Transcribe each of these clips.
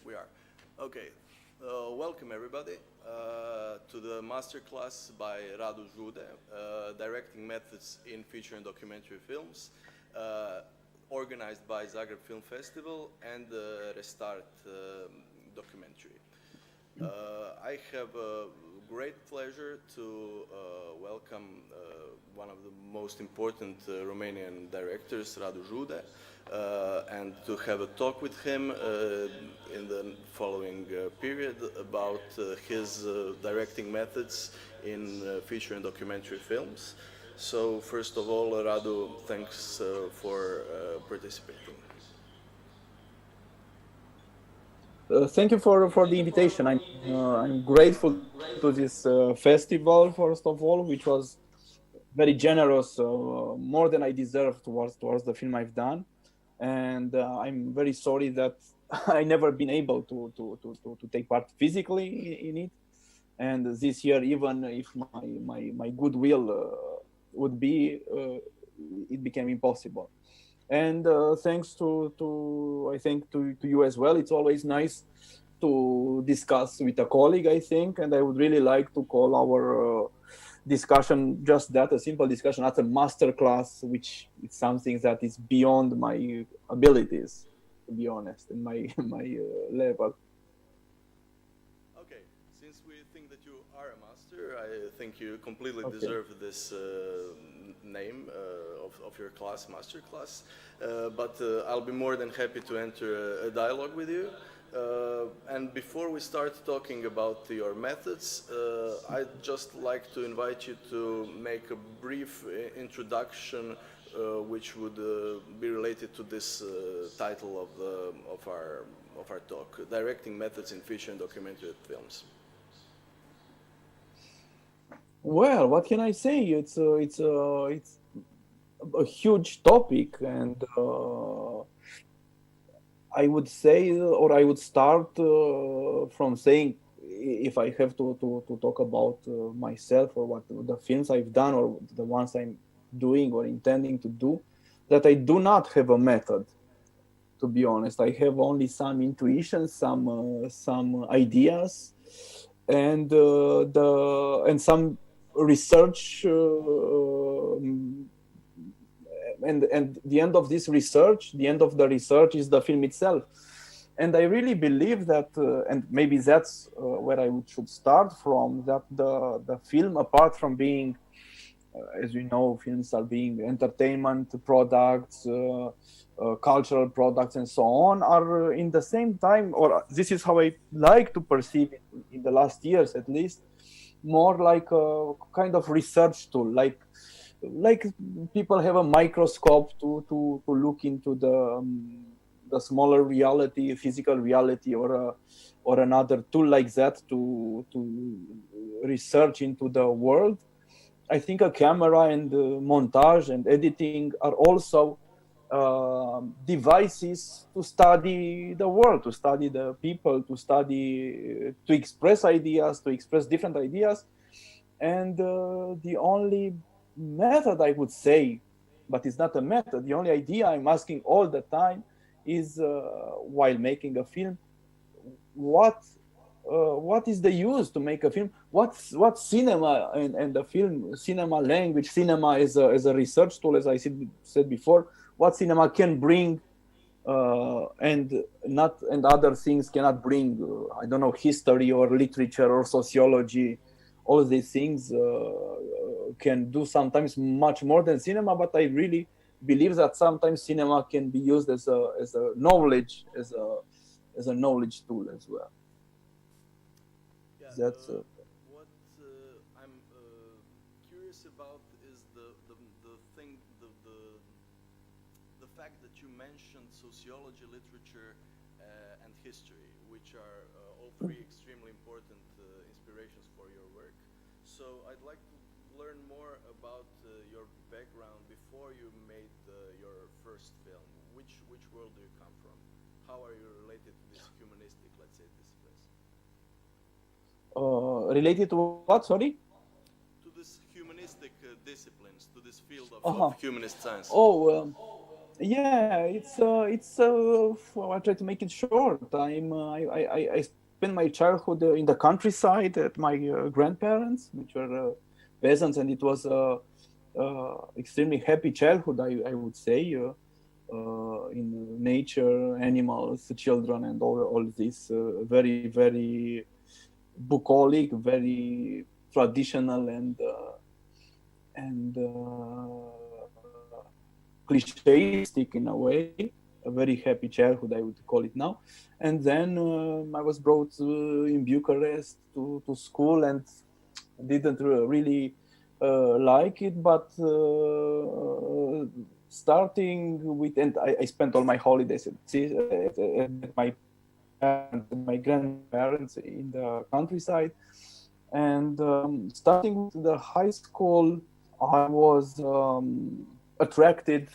We are. Okay. Welcome everybody to the Masterclass by Radu Jude, Directing Methods in Feature and Documentary Films, organized by Zagreb Film Festival and Restart documentary. I have a great pleasure to welcome one of the most important Romanian directors, Radu Jude, and to have a talk with him in the following period about his directing methods in feature and documentary films. So first of all, Radu, thanks for participating. Thank you for the invitation. I'm grateful to this festival, first of all, which was very generous, more than I deserved towards the film I've done. And I'm very sorry that I never been able to take part physically in it. And this year, even if my goodwill would be, it became impossible. And thanks to I think to you as well. It's always nice to discuss with a colleague, I think, and I would really like to call our discussion just that, a simple discussion, not a master class, which is something that is beyond my abilities, to be honest, in my level. Okay, since we think that you are a master, I think you completely Okay. deserve this name of your class, master class. But I'll be more than happy to enter a dialogue with you. And before we start talking about your methods, I'd just like to invite you to make a brief introduction, which would be related to this title of our talk, Directing Methods in Feature and Documentary Films. Well, what can I say? It's a huge topic, and I would say, or I would start from saying, if I have to talk about myself or what the films I've done or the ones I'm doing or intending to do, that I do not have a method. To be honest, I have only some intuition, some ideas, and some research. And the end of this research, the end of the research is the film itself. And I really believe that, and maybe that's where I should start from, that the film, apart from being, as we know, films are being entertainment products, cultural products, and so on, are in the same time, or this is how I like to perceive it in the last years at least, more like a kind of research tool, like people have a microscope to look into the smaller reality, physical reality, or another tool like that to research into the world. I think a camera and montage and editing are also devices to study the world, to study the people, to express ideas, to express different ideas. And the only method, I would say, but it's not a method, the only idea I'm asking all the time is, while making a film, what is the use to make a film? What cinema and the film, cinema language, cinema as a research tool, as I said before, what cinema can bring, and other things cannot bring. I don't know, history or literature or sociology. All these things can do sometimes much more than cinema, but I really believe that sometimes cinema can be used as a knowledge, as a knowledge tool as well. Yeah, That's what I'm curious about is the fact that you mentioned sociology, literature, and history, which are all three extremely important inspirations for your work. So I'd like to learn more about your background before you made your first film. Which world do you come from? How are you related to this humanistic, let's say, disciplines? related to what? Sorry. To this humanistic disciplines, to this field of Uh-huh. humanist science. Oh, Yeah, I'll try to make it short. I spent my childhood in the countryside at my grandparents, which were peasants, and it was extremely happy childhood. I would say in nature, animals, children, and all this very bucolic, very traditional, and clicheistic in a way. A very happy childhood, I would call it now. And then I was brought in Bucharest to school and didn't really like it, but starting with, and I spent all my holidays at my parents and my grandparents in the countryside. And starting with the high school, I was attracted,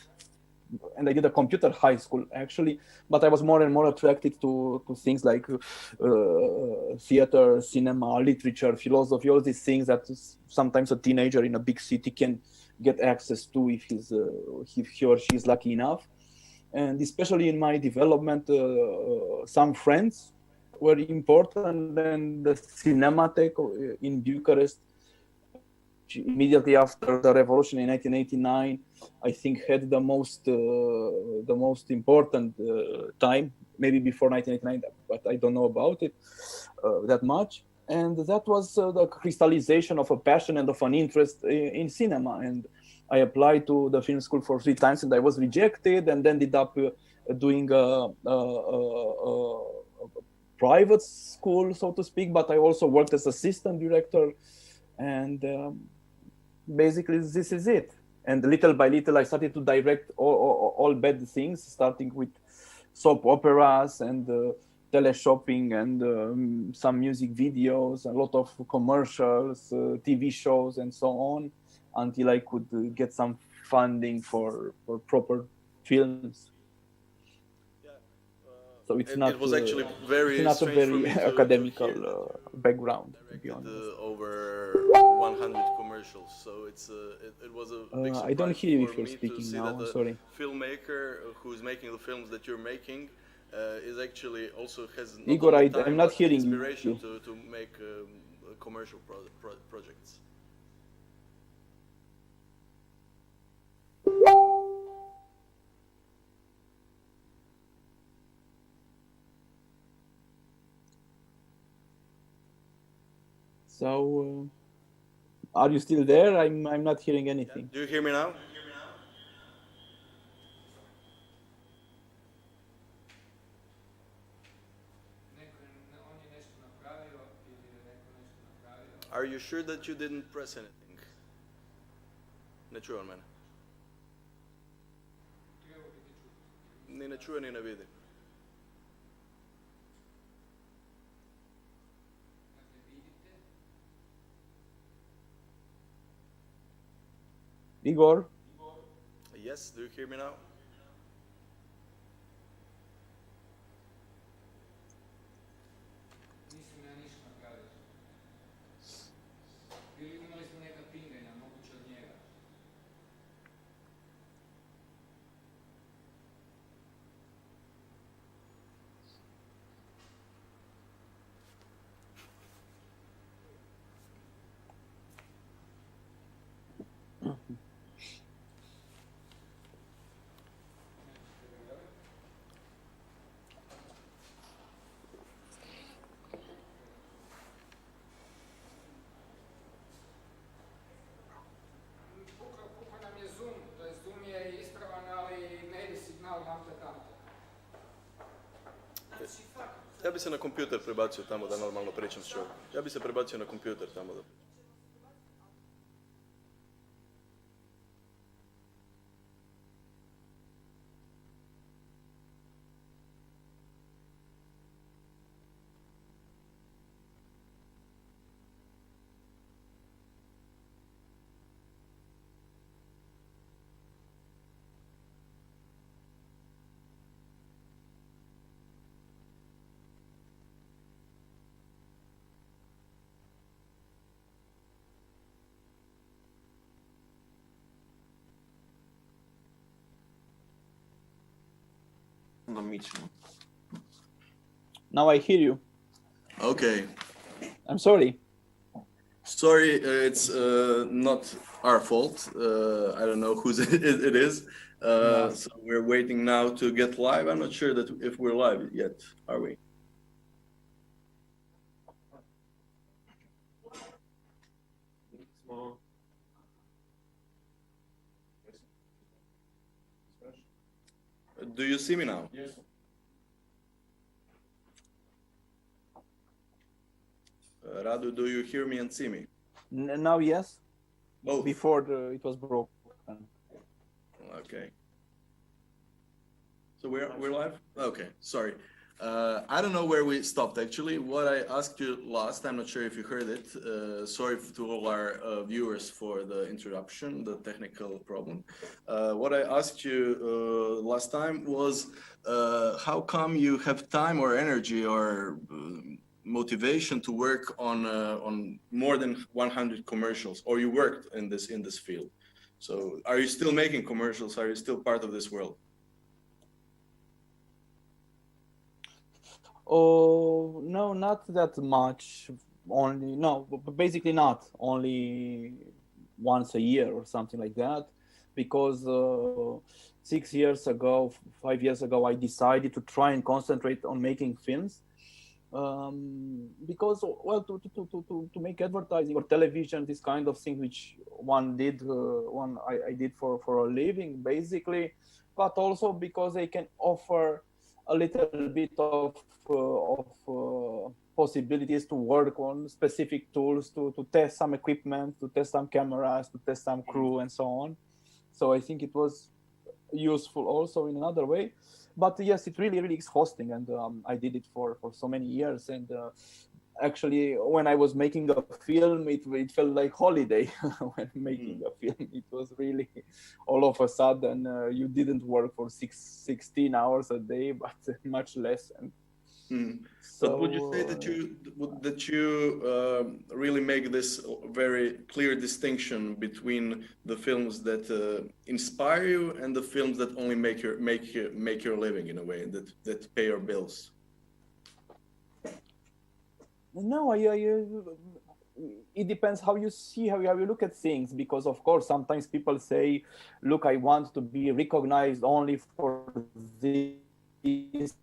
and I did a computer high school actually, but I was more and more attracted to things like theater, cinema, literature, philosophy, all these things that sometimes a teenager in a big city can get access to if he or she is lucky enough. And especially in my development, some friends were important, and the Cinematheque in Bucharest, which immediately after the revolution in 1989, I think had the most important time, maybe before 1989, but I don't know about it that much. And that was the crystallization of a passion and of an interest in cinema. And I applied to the film school for 3 times, and I was rejected, and ended up doing a private school, so to speak. But I also worked as assistant director, and basically this is it. And little by little, I started to direct all bad things, starting with soap operas and teleshopping and some music videos, a lot of commercials, TV shows, and so on, until I could get some funding for proper films. So it was actually very it's not a strange for very me to academical hear background, to be directed honest. over 100 commercials. So it was a big I don't surprise hear you for if you're me to speaking see now. that I'm the sorry. filmmaker who's making the films that you're making is actually also has not Igor, only I'm time not but hearing inspiration you. to make commercial projects. So, are you still there? I'm not hearing anything. Do you hear me now? Are you sure that you didn't press anything? Ne čujem mene. Ni ne čuje, ni ne vidi. Igor? Yes, do you hear me now? Ja bi se na kompjuter prebacio tamo da normalno pričam s čovjekom. Ja bi se prebacio na kompjuter tamo da... Now I hear you. Okay. I'm sorry. Sorry, it's not our fault. I don't know whose it is. So we're waiting now to get live. I'm not sure that if we're live yet, are we? Do you see me now? Yes. Radu, do you hear me and see me? Now, yes. Both. Before it was broken. Okay. So we're live? Okay, sorry. I don't know where we stopped actually. What I asked you last, I'm not sure if you heard it. Sorry to all our viewers for the interruption, the technical problem. What I asked you last time was how come you have time or energy or motivation to work on more than 100 commercials, or you worked in this field? So are you still making commercials? Are you still part of this world? Oh, no, not that much. Basically not. Only once a year or something like that. Because 6 years ago, 5 years ago, I decided to try and concentrate on making films. Because, well, to make advertising or television, this kind of thing which one did, I did for a living, basically, but also because they can offer a little bit of possibilities to work on specific tools, to test some equipment, to test some cameras, to test some crew, and so on. So I think it was useful also in another way. But yes, it really is hosting, and I did it for so many years. And actually, when I was making a film, it felt like holiday. When making a film, it was really all of a sudden you didn't work for 16 hours a day, but much less. And so, but would you say that you really make this very clear distinction between the films that inspire you and the films that only make your living, in a way, that pay your bills? No, it depends how you see, how you look at things, because of course sometimes people say, look, I want to be recognized only for this.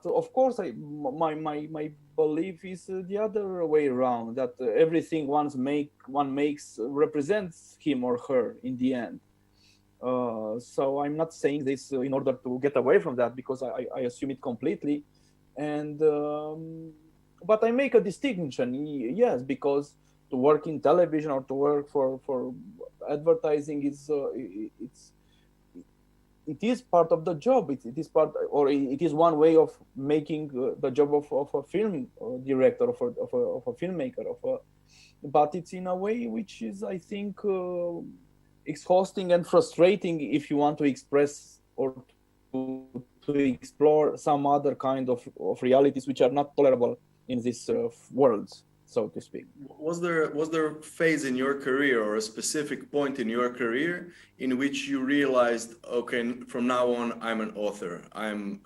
So of course, my belief is the other way around, that everything one makes represents him or her in the end. So I'm not saying this in order to get away from that, because I assume it completely. And but I make a distinction, yes, because to work in television or to work for advertising it is part of the job. It is part, or it is one way of making the job of a film director, of a filmmaker, but it's in a way which is, I think, exhausting and frustrating if you want to express or to explore some other kind of realities which are not tolerable in this world, so to speak. Was there a phase in your career, or a specific point in your career, in which you realized, okay, from now on I'm an author, I'm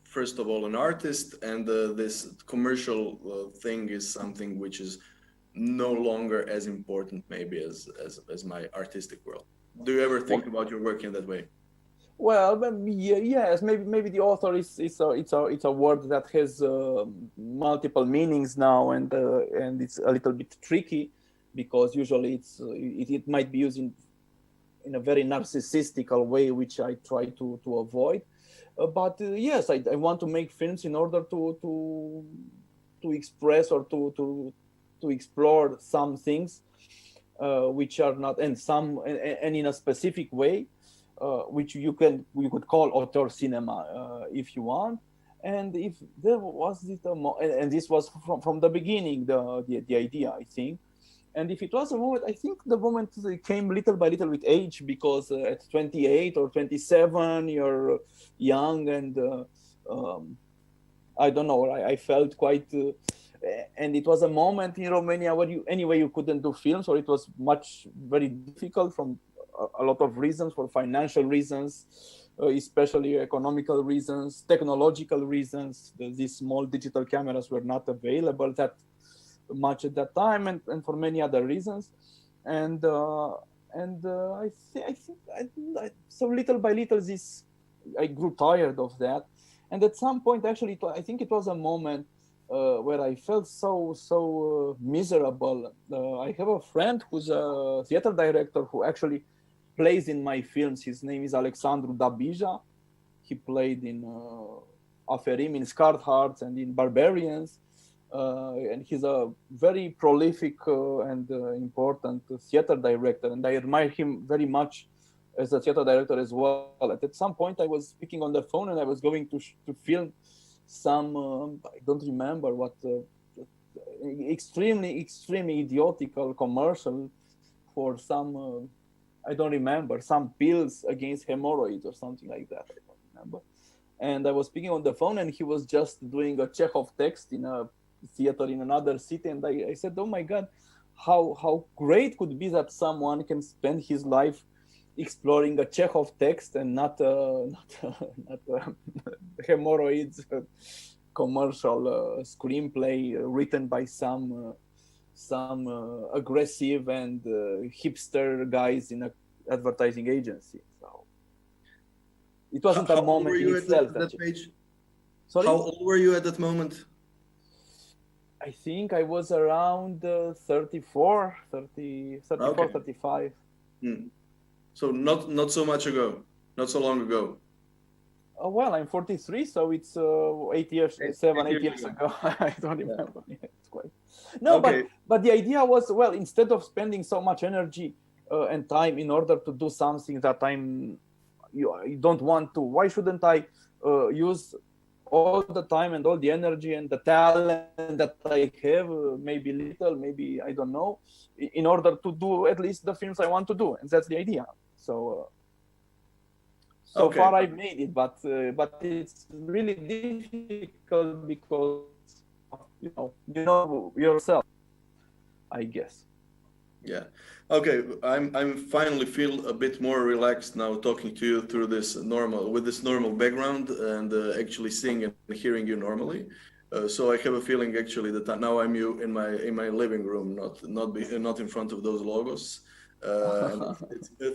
first of all an artist, and this commercial thing is something which is no longer as important maybe as my artistic world? Do you ever think about your work in that way? Well, yes, maybe the author is a word that has multiple meanings now, and it's a little bit tricky, because usually it might be used in a very narcissistical way, which I try to avoid. But yes, I want to make films in order to express or to explore some things which are not, and in a specific way. Which you could call auteur cinema if you want, and if there was and this was from the beginning the idea, I think. And if it was a moment, I think the moment came little by little with age, because at 28 or 27 you're young, and I don't know, I felt quite and it was a moment in Romania where you couldn't do films, or it was very difficult from a lot of reasons, for financial reasons, especially economical reasons, technological reasons. These small digital cameras were not available that much at that time, and for many other reasons. And I think so little by little I grew tired of that. And at some point, actually, I think it was a moment where I felt so miserable. I have a friend who's a theater director who actually plays in my films. His name is Alexandru Dabija. He played in Aferim, in Scarred Hearts, and in Barbarians. And he's a very prolific and important theater director. And I admire him very much as a theater director as well. At some point, I was speaking on the phone and I was going to film some, I don't remember what, extremely idiotical commercial for some, I don't remember, some pills against hemorrhoids or something like that. I don't remember. And I was speaking on the phone and he was just doing a Chekhov text in a theater in another city. And I said, oh my God, how great could be that someone can spend his life exploring a Chekhov text and not hemorrhoids commercial screenplay written by some aggressive and hipster guys in an advertising agency. So it wasn't a moment in itself. That page? Sorry? How old were you at that moment? I think I was around 34, okay. 35. So not so much ago, not so long ago. Well, I'm 43, so it's 8 years ago. I don't remember. Yeah. It's quite... No, okay. But the idea was, well, instead of spending so much energy and time in order to do something that I don't want to, why shouldn't I use all the time and all the energy and the talent that I have, maybe little, maybe I don't know, in order to do at least the films I want to do, and that's the idea. So okay. Far I've made it, but it's really difficult because you know yourself, I guess. Yeah. Okay. I'm finally feel a bit more relaxed now talking to you through this normal background and actually seeing and hearing you normally. So I have a feeling actually that now I'm you in my living room, not in front of those logos.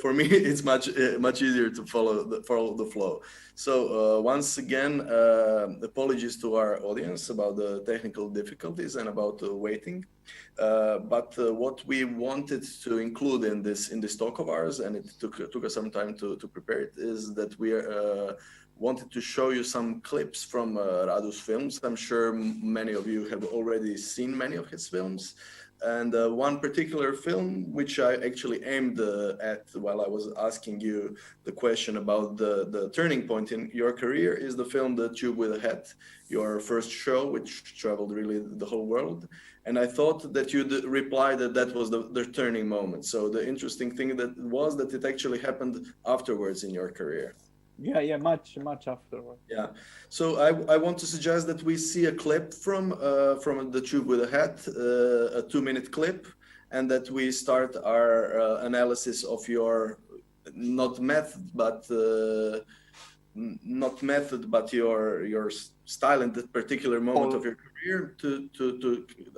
For me, it's much easier to follow the flow. So once again, apologies to our audience about the technical difficulties and about waiting. But what we wanted to include in this talk of ours, and it took us some time to prepare it, is that we wanted to show you some clips from Radu's films. I'm sure many of you have already seen many of his films. And one particular film, which I actually aimed at while I was asking you the question about the turning point in your career, is the film The Tube with a Hat, your first show, which traveled really the whole world. And I thought that you'd reply that was the turning moment. So the interesting thing that it actually happened afterwards in your career. Yeah, much afterward. Yeah, so I want to suggest that we see a clip from The Tube with a Hat, a 2-minute clip, and that we start our analysis of your not method, but your style in that particular moment of your career.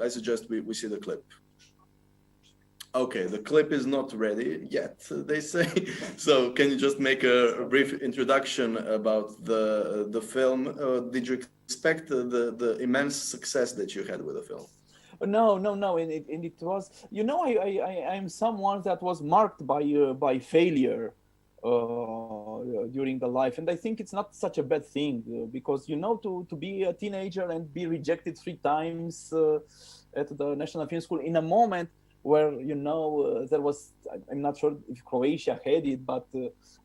I suggest we see the clip. Okay, the clip is not ready yet, they say. So can you just make a brief introduction about the film? Did you expect the immense success that you had with the film? No. And it was, I'm someone that was marked by failure during the life. And I think it's not such a bad thing because, to be a teenager and be rejected 3 times at the National Film School in a moment where, there was, I'm not sure if Croatia had it, but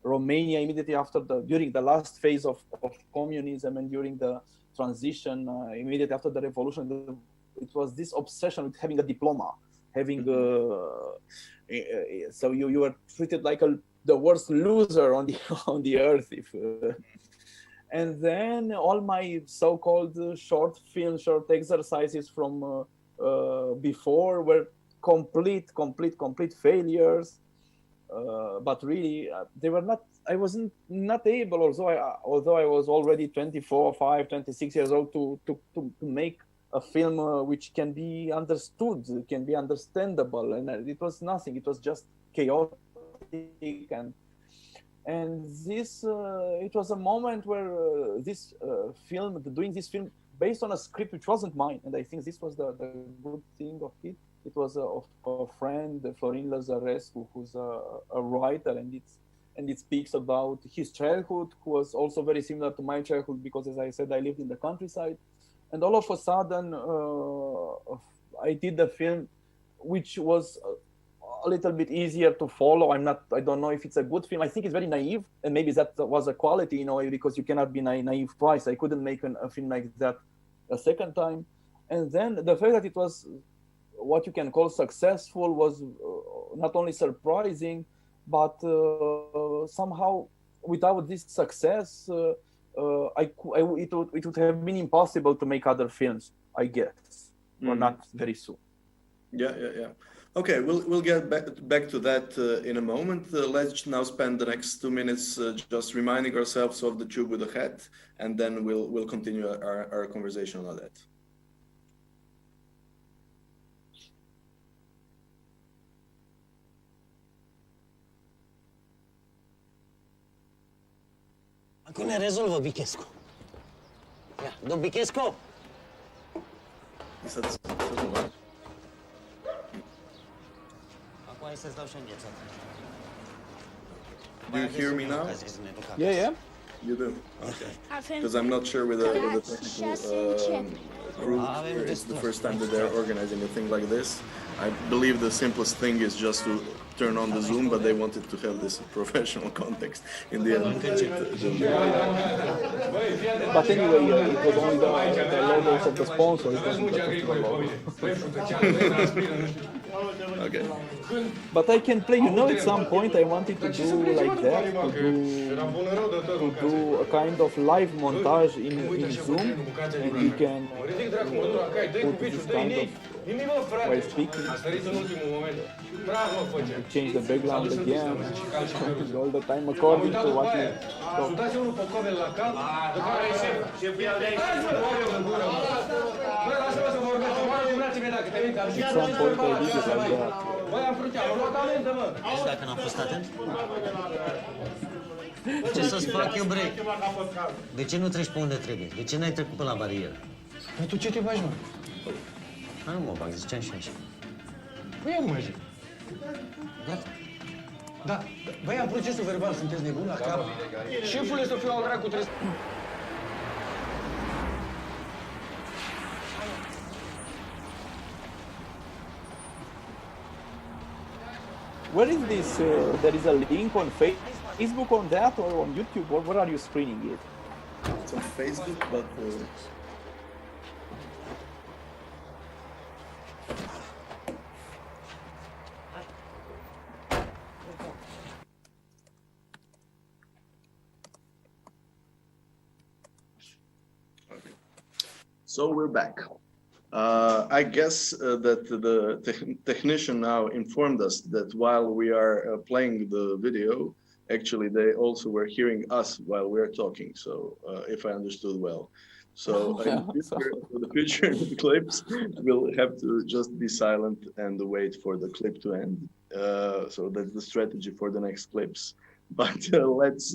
Romania immediately after during the last phase of communism and during the transition, immediately after the revolution, it was this obsession with having a diploma, having, so you were treated like the worst loser on the earth. And then all my so-called short exercises from before were complete failures. but really they were not. I wasn't not able, although I was already 24, 5, 26 years old, to make a film which can be understood, can be understandable, and it was nothing. It was just chaotic, and this it was a moment where doing this film based on a script which wasn't mine, and I think this was the good thing of it. It was of a friend, Florin Lazarescu, who's a writer, and it speaks about his childhood, who was also very similar to my childhood, because, as I said, I lived in the countryside. And all of a sudden, I did a film which was a little bit easier to follow. I don't know if it's a good film. I think it's very naive, and maybe that was a quality in a way, because you cannot be naive twice. I couldn't make a film like that a second time. And then the fact that it was what you can call successful was not only surprising, but somehow without this success, it would have been impossible to make other films, I guess, or not very soon. Yeah. Okay, we'll get back to that in a moment. Let's now spend the next 2 minutes just reminding ourselves of the tube with the hat, and then we'll continue our conversation on that. Acum ne rezolvă Bichescu. Ia, domn Bichescu! Acum hai să-ți dau și înghețat. Do you hear me now? Yeah. You do? Okay. Because I'm not sure with the technical group, it's the first time that they're organizing a thing like this. I believe the simplest thing is just to turn on the Zoom, but they wanted to have this professional context in the end. But anyway, it was only the logos of the sponsor. It wasn't the logo. Okay. But I can play, at some point I wanted to do like that, to do a kind of live montage in Zoom, and you can put this kind of, while speaking, change the background again, all the time according to what you talk. At some point I did it like that. Știi dacă n-am fost atent? Ce să-ți fac eu, bre? De ce nu treci pe unde trebuie? De ce n-ai trecut pe la barieră? Păi tu ce te bagi, mă? Nu mă bag, ziceam și așa. Păi eu nu mă zic. Gata. Da, băi, am procesul verbal, sunteți nebuni la cap? Șefule, să fiu al dracu, trebuie... Where is this? There is a link on Facebook on that, or on YouTube, or where are you screening it? It's on Facebook, but okay. So we're back. I guess that the technician now informed us that while we are playing the video, actually they also were hearing us while we are talking. So if I understood well. So in the future clips, we'll have to just be silent and wait for the clip to end. So that's the strategy for the next clips. But let's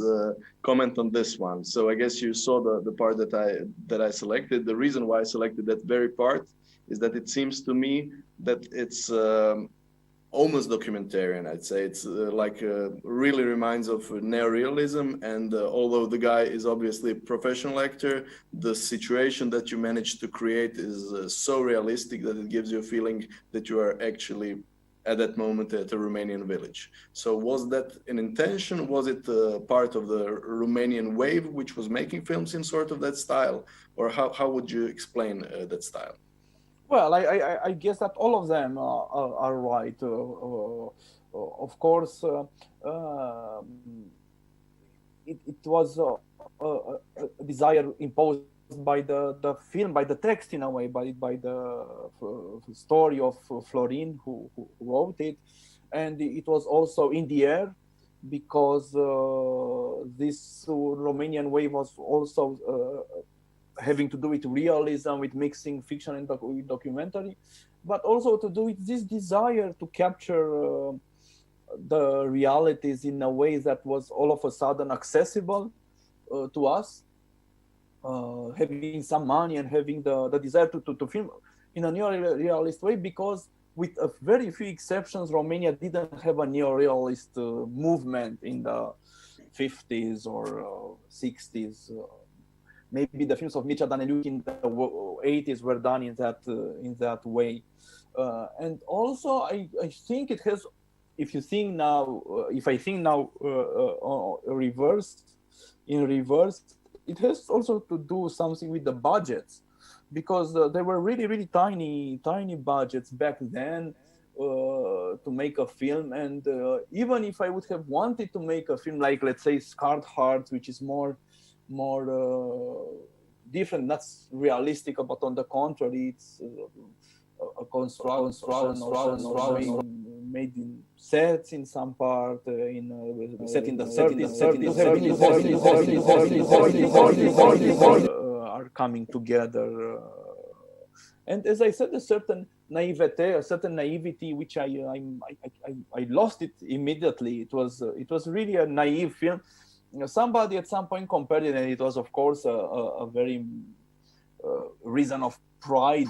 comment on this one. So I guess you saw the part that I selected. The reason why I selected that very part is that it seems to me that it's almost documentarian. I'd say it's really reminds of neorealism. And although the guy is obviously a professional actor, the situation that you managed to create is so realistic that it gives you a feeling that you are actually at that moment at a Romanian village. So was that an intention? Was it part of the Romanian wave which was making films in sort of that style? Or how would you explain that style? Well, I guess that all of them are right. Of course, it was a desire imposed by the film, by the text in a way, by the story of Florin who wrote it, and it was also in the air because this Romanian wave was also having to do with realism, with mixing fiction and documentary, but also to do with this desire to capture the realities in a way that was all of a sudden accessible to us, having some money and having the desire to film in a neo-realist way, because with a very few exceptions, Romania didn't have a neo-realist movement in the 50s or 60s. Maybe the films of Mircea Daneliuc in the 80s were done in that way. And also, I think it has, if I think now in reverse, it has also to do something with the budgets, because there were really tiny budgets back then to make a film. And even if I would have wanted to make a film like, let's say, Scarred Hearts, which is more different, not realistic, but on the contrary, it's a construction made in sets in some part, set in the 30s, are coming together. And as I said, a certain naivety, which I lost it immediately. It was really a naive film. Somebody at some point compared it, and it was, of course, a very reason of pride.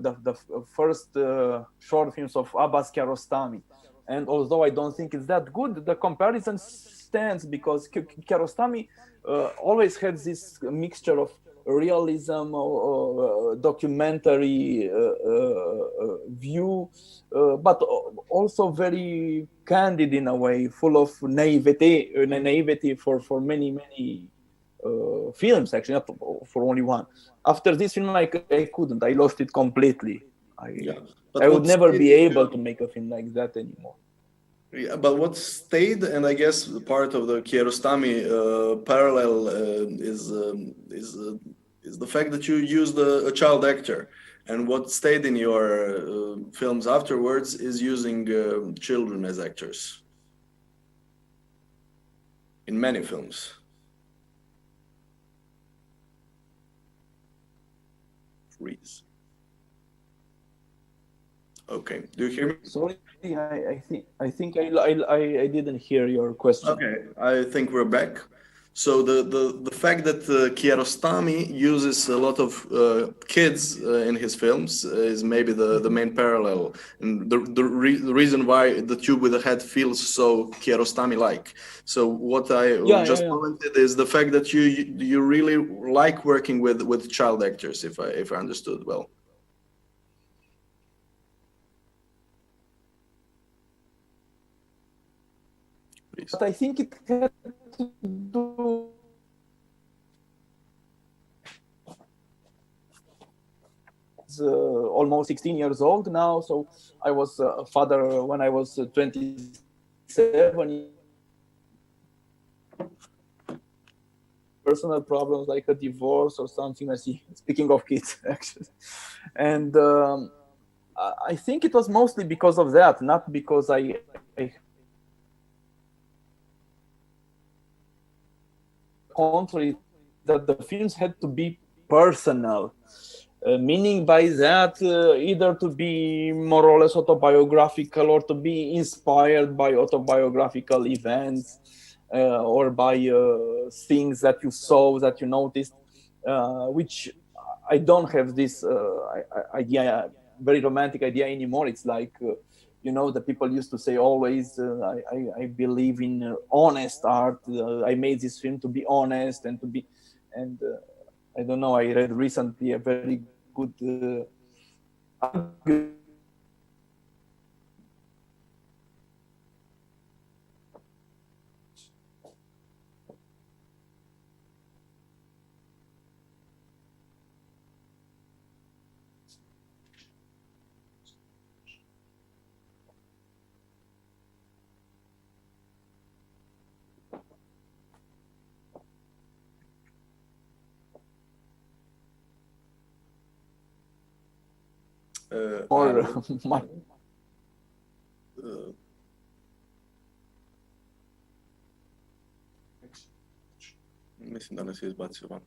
The first short films of Abbas Kiarostami. And although I don't think it's that good, the comparison stands, because Kiarostami always had this mixture of realism, documentary view, but also very candid in a way, full of naivety for many films, actually, not for only one. After this film, I couldn't. I lost it completely. I would never be able to make a film like that anymore. Yeah, but what stayed, and I guess part of the Kiarostami parallel is the fact that you used a child actor, and what stayed in your films afterwards is using children as actors in many films. Freeze. Okay, do you hear me? Sorry, I think I didn't hear your question. Okay, I think we're back. So the fact that Kiarostami uses a lot of kids in his films is maybe the main parallel, and the reason why The Tube with the Head feels so Kiarostami-like. So what I commented is the fact that you really like working with child actors, if I understood well. Please. But I think it had to do almost 16 years old now, so I was a father when I was 27. Personal problems like a divorce or something. I see. Speaking of kids, actually, and I think it was mostly because of that, not because I contrary, that the films had to be personal, meaning by that either to be more or less autobiographical, or to be inspired by autobiographical events, or by things that you saw, that you noticed, which I don't have this idea, very romantic idea anymore. It's like the people used to say always, I believe in honest art. I made this film to be honest and to be, and I don't know, I read recently a very good argument Mislim da nas je izbacio van.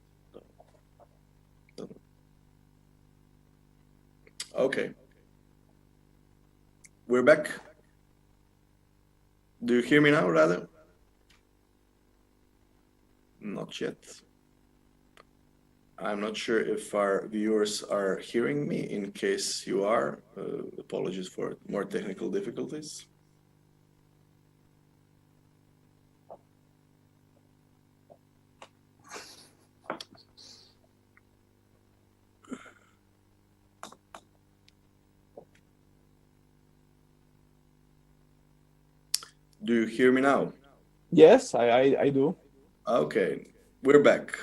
Okay. We're back. Do you hear me now, Radu? Not yet. I'm not sure if our viewers are hearing me. In case you are, apologies for more technical difficulties. Do you hear me now? Yes, I do. Okay, we're back.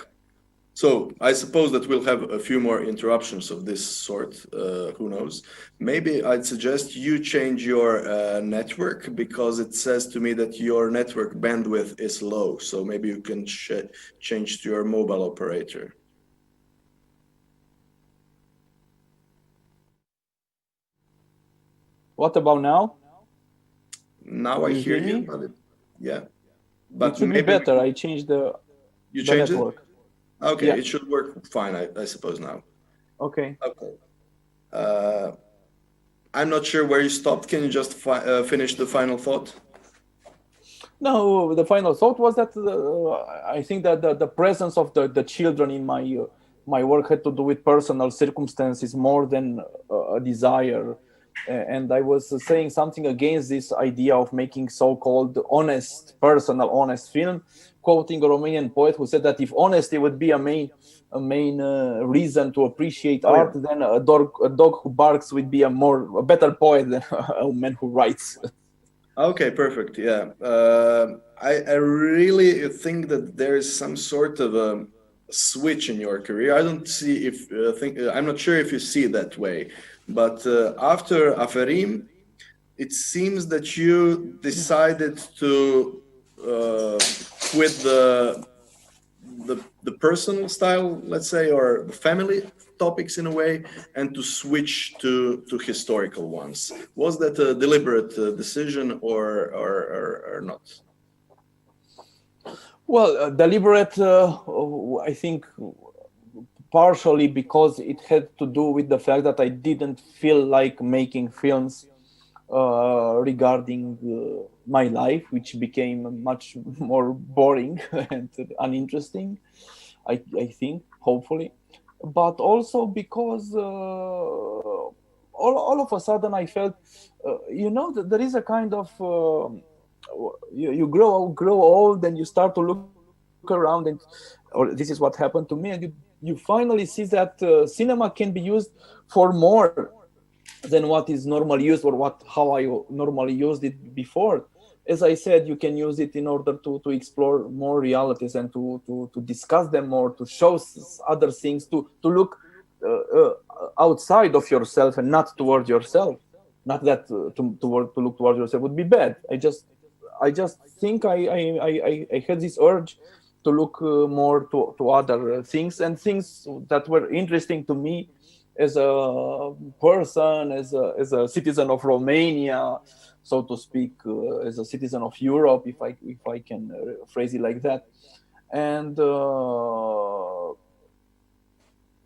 So I suppose that we'll have a few more interruptions of this sort, who knows. Maybe I'd suggest you change your network, because it says to me that your network bandwidth is low. So maybe you can change to your mobile operator. What about now? Now I hear you, but yeah. But it should be better. I changed the network. It? Okay, yeah. It should work fine, I suppose now. Okay. Okay. I'm not sure where you stopped. Can you just finish the final thought? No, the final thought was that I think that the presence of the children in my work had to do with personal circumstances more than a desire. And I was saying something against this idea of making so-called honest, personal, honest film, quoting a Romanian poet who said that if honesty would be a main reason to appreciate art, then a dog who barks would be a better poet than a man who writes. Okay, perfect. Yeah, I really think that there is some sort of a switch in your career. I don't see I'm not sure if you see it that way. But after Aferim, it seems that you decided to quit the personal style, let's say, or the family topics in a way, and to switch to historical ones. Was that a deliberate decision or not? Well, deliberate, I think. Partially because it had to do with the fact that I didn't feel like making films regarding my life, which became much more boring and uninteresting, I think, hopefully. But also because all of a sudden I felt, that there is a kind of, you grow old and you start to look around, or this is what happened to me, and you finally see that cinema can be used for more than what is normally used, or how I normally used it before. As I said, you can use it in order to explore more realities and to discuss them more, to show other things, to look outside of yourself and not toward yourself. Not that to look toward yourself would be bad. I just think I had this urge to look more to other things, and things that were interesting to me as a person, as a citizen of Romania, so to speak, as a citizen of Europe, if I can phrase it like that. And so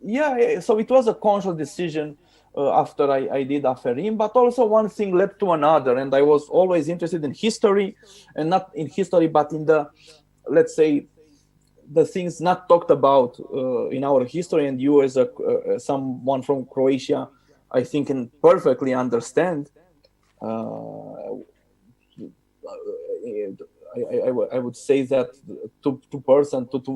it was a conscious decision after I did Aferim, but also one thing led to another, and I was always interested in history, and not in history, but in the, let's say, the things not talked about in our history. And you, as someone from Croatia, I think can perfectly understand. I would say that two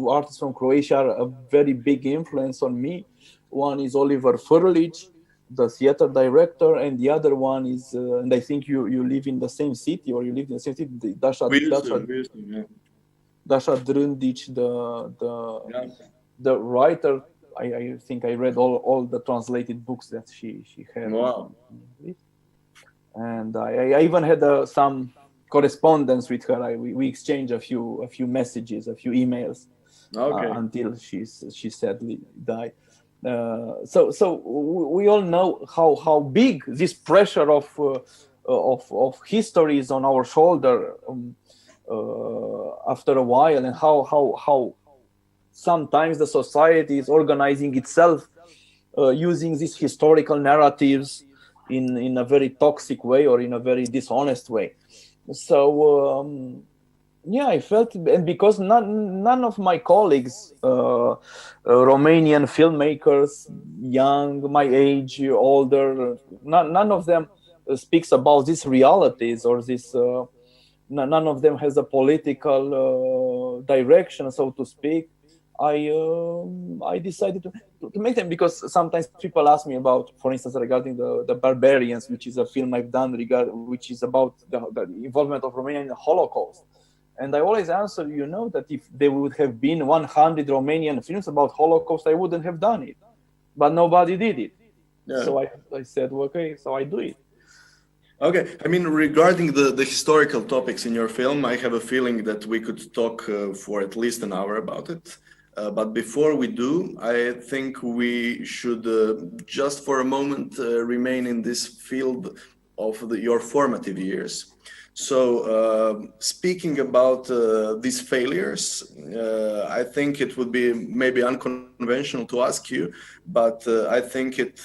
artists from Croatia are a very big influence on me. One is Oliver Frlić, the theater director, and the other one is, and I think you live in the same city, or you live in the same city, Dasha Drndic, the writer. I think I read all the translated books that she had. Wow. And I even had some correspondence with her. We exchanged a few messages, a few emails, until she sadly died. So we all know how big this pressure of history is on our shoulder after a while, and how sometimes the society is organizing itself using these historical narratives in a very toxic way or in a very dishonest way. So yeah, I felt, and because none of my colleagues, Romanian filmmakers, young, my age, older, none of them speaks about these realities or this. None of them has a political direction, so to speak. I decided to make them, because sometimes people ask me about, for instance, regarding the Barbarians, which is a film I've done which is about the involvement of Romania in the Holocaust. And I always answer, that if there would have been 100 Romanian films about Holocaust, I wouldn't have done it. But nobody did it. Yeah. So I said, okay, so I do it. Okay, I mean, regarding the historical topics in your film, I have a feeling that we could talk for at least an hour about it. But before we do, I think we should just for a moment remain in this field of your formative years. So speaking about these failures, I think it would be maybe unconventional to ask you, but I think it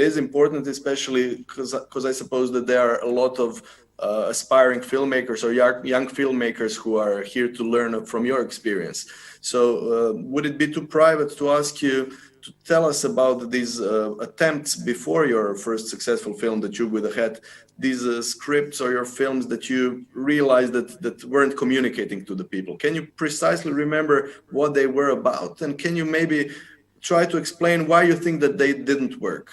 is important, especially because I suppose that there are a lot of aspiring filmmakers or young filmmakers who are here to learn from your experience. So would it be too private to ask you to tell us about these attempts before your first successful film that you would have had, these scripts or your films that you realized that weren't communicating to the people? Can you precisely remember what they were about? And can you maybe try to explain why you think that they didn't work?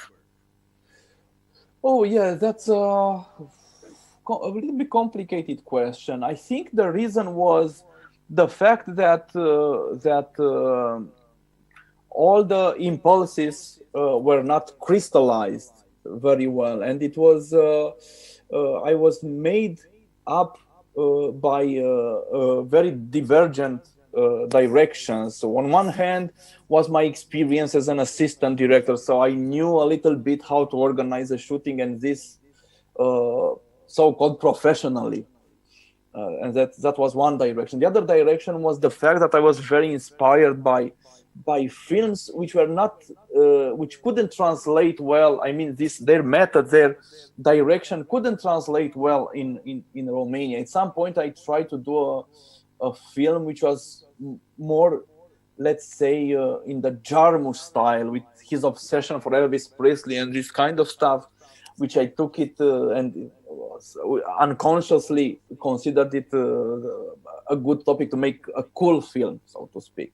Oh, yeah, that's a little bit complicated question. I think the reason was the fact that all the impulses were not crystallized very well, and it was I was made up by very divergent directions. So on one hand was my experience as an assistant director, so I knew a little bit how to organize a shooting, and this so-called professionally. And that was one direction. The other direction was the fact that I was very inspired by films which were not which couldn't translate well. I mean, their method, their direction couldn't translate well in Romania. At some point I tried to do a film which was more, let's say, in the Jarmusch style, with his obsession for Elvis Presley and this kind of stuff, which I took it and unconsciously considered it a good topic to make a cool film, so to speak.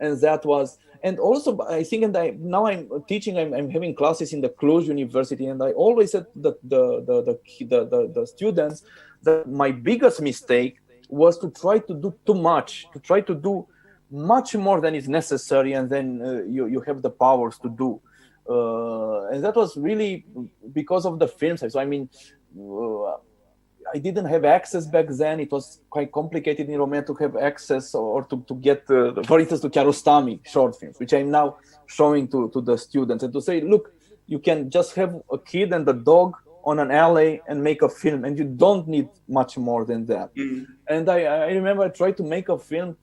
And that was, and also I think, and now I'm teaching, I'm having classes in the Cluj University, and I always said that the students that my biggest mistake was to try to do too much, to try to do much more than is necessary, and then you have the powers to do. And that was really because of the film size. So I mean, I didn't have access back then. It was quite complicated in Romania to have access or to get, for instance, to Kiarostami short films, which I'm now showing to the students, and to say, look, you can just have a kid and a dog on an alley and make a film, and you don't need much more than that. Mm-hmm. And I remember I tried to make a film,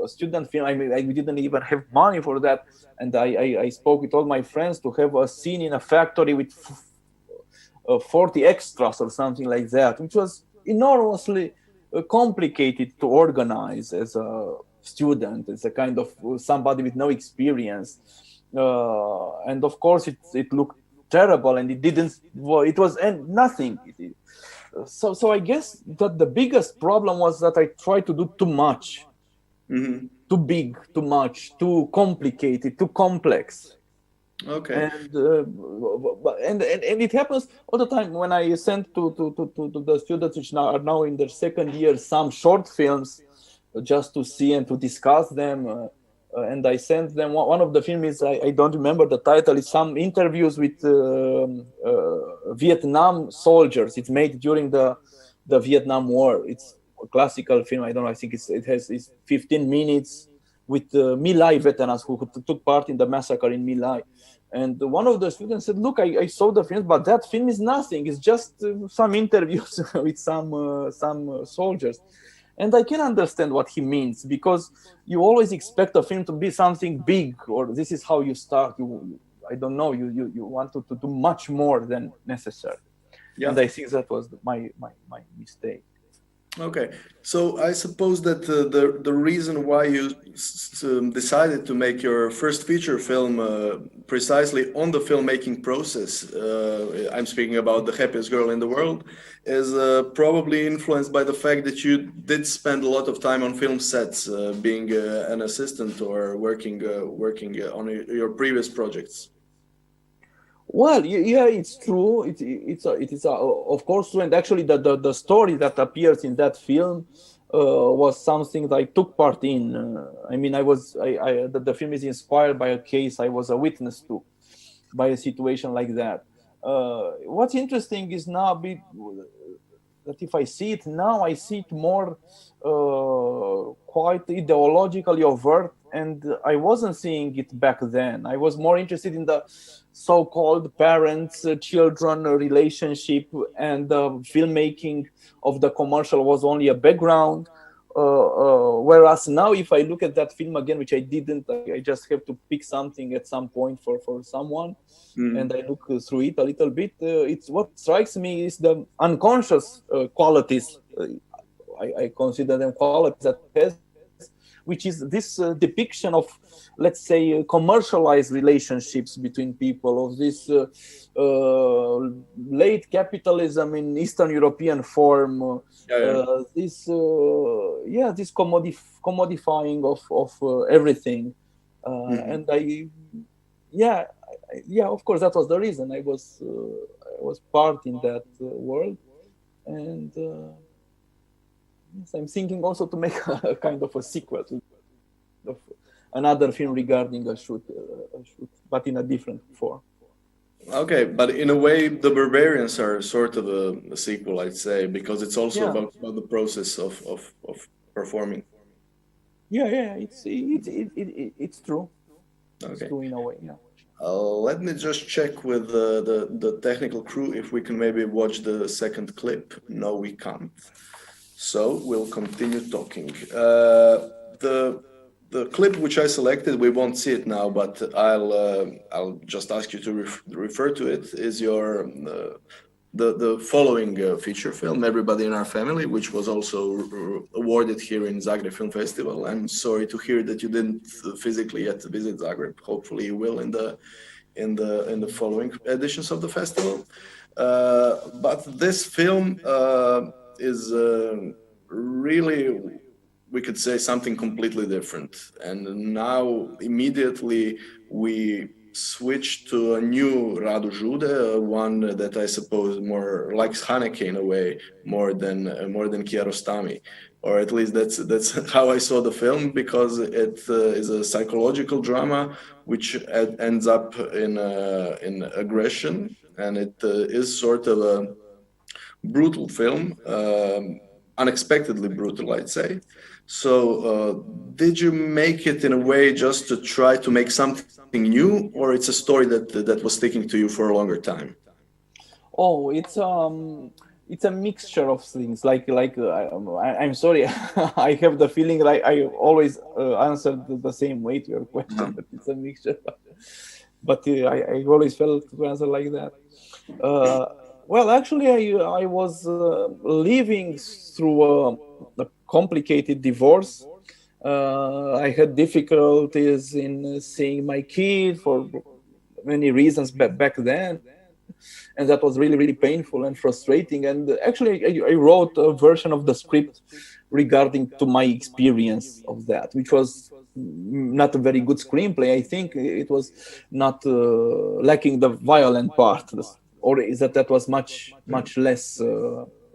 a student film. I mean, we didn't even have money for that. And I spoke with all my friends to have a scene in a factory with 40 extras or something like that, which was enormously complicated to organize as a student, as a kind of somebody with no experience. And of course, it looked terrible, and it was nothing. So I guess that the biggest problem was that I tried to do too much. Mm-hmm. Too big, too much, too complicated, too complex. Okay. And it happens all the time when I send to the students which are now in their second year some short films just to see and to discuss them. And I sent them one of the films. I don't remember the title. It's some interviews with Vietnam soldiers. It's made during the Vietnam War. It's a classical film. I don't know. I think it's 15 minutes with My Lai veterans who took part in the massacre in My Lai. And one of the students said, look, I saw the film, but that film is nothing. It's just some interviews with some soldiers. And I can understand what he means, because you always expect a film to be something big, or this is how you start. I don't know, you want to do much more than necessary. Yeah. And I think that was my mistake. Okay, so I suppose that the reason why you decided to make your first feature film precisely on the filmmaking process, I'm speaking about The Happiest Girl in the World, is probably influenced by the fact that you did spend a lot of time on film sets, being an assistant or working on your previous projects. Well, yeah, it's true. It is of course true, and actually, the story that appears in that film was something that I took part in. I mean, the film is inspired by a case I was a witness to, by a situation like that. What's interesting is now that if I see it now, I see it more quite ideologically overt, and I wasn't seeing it back then. I was more interested in the so-called parents-children relationship, and the filmmaking of the commercial was only a background. Whereas now, if I look at that film again, which I didn't, I just have to pick something at some point for someone, and I look through it a little bit. It's what strikes me is the unconscious qualities. I consider them qualities that has, which is this depiction of, let's say, commercialized relationships between people, of this late capitalism in Eastern European form, this commodifying of everything, and of course that was the reason I was part in that world, and. Yes, I'm thinking also to make a kind of a sequel to another film regarding a shoot, but in a different form. Okay, but in a way, The Barbarians are sort of a sequel, I'd say, because it's also about the process of performing. Yeah, it's true. Okay. It's true in a way. Yeah. Let me just check with the technical crew if we can maybe watch the second clip. No, we can't. So we'll continue talking. The clip which I selected, we won't see it now, but I'll just ask you to refer to it. Is your the following feature film, Everybody in Our Family, which was also awarded here in Zagreb Film Festival. I'm sorry to hear that you didn't physically yet visit Zagreb. Hopefully you will in the following editions of the festival. But this film is really, we could say, something completely different. And now immediately we switch to a new Radu Jude, one that I suppose more likes Haneke in a way, more than Kiarostami, or at least that's how I saw the film, because it is a psychological drama which ends up in aggression, and it is sort of a brutal film, unexpectedly brutal, I'd say. So did you make it in a way just to try to make something new, or it's a story that was sticking to you for a longer time? Oh, it's a mixture of things. I'm sorry, I have the feeling like I always answered the same way to your question, but it's a mixture. But I always felt to answer like that. Well, actually, I was living through a complicated divorce. I had difficulties in seeing my kid for many reasons back then, and that was really, really painful and frustrating. And actually, I wrote a version of the script regarding to my experience of that, which was not a very good screenplay. I think it was not lacking the violent part, or is that was much less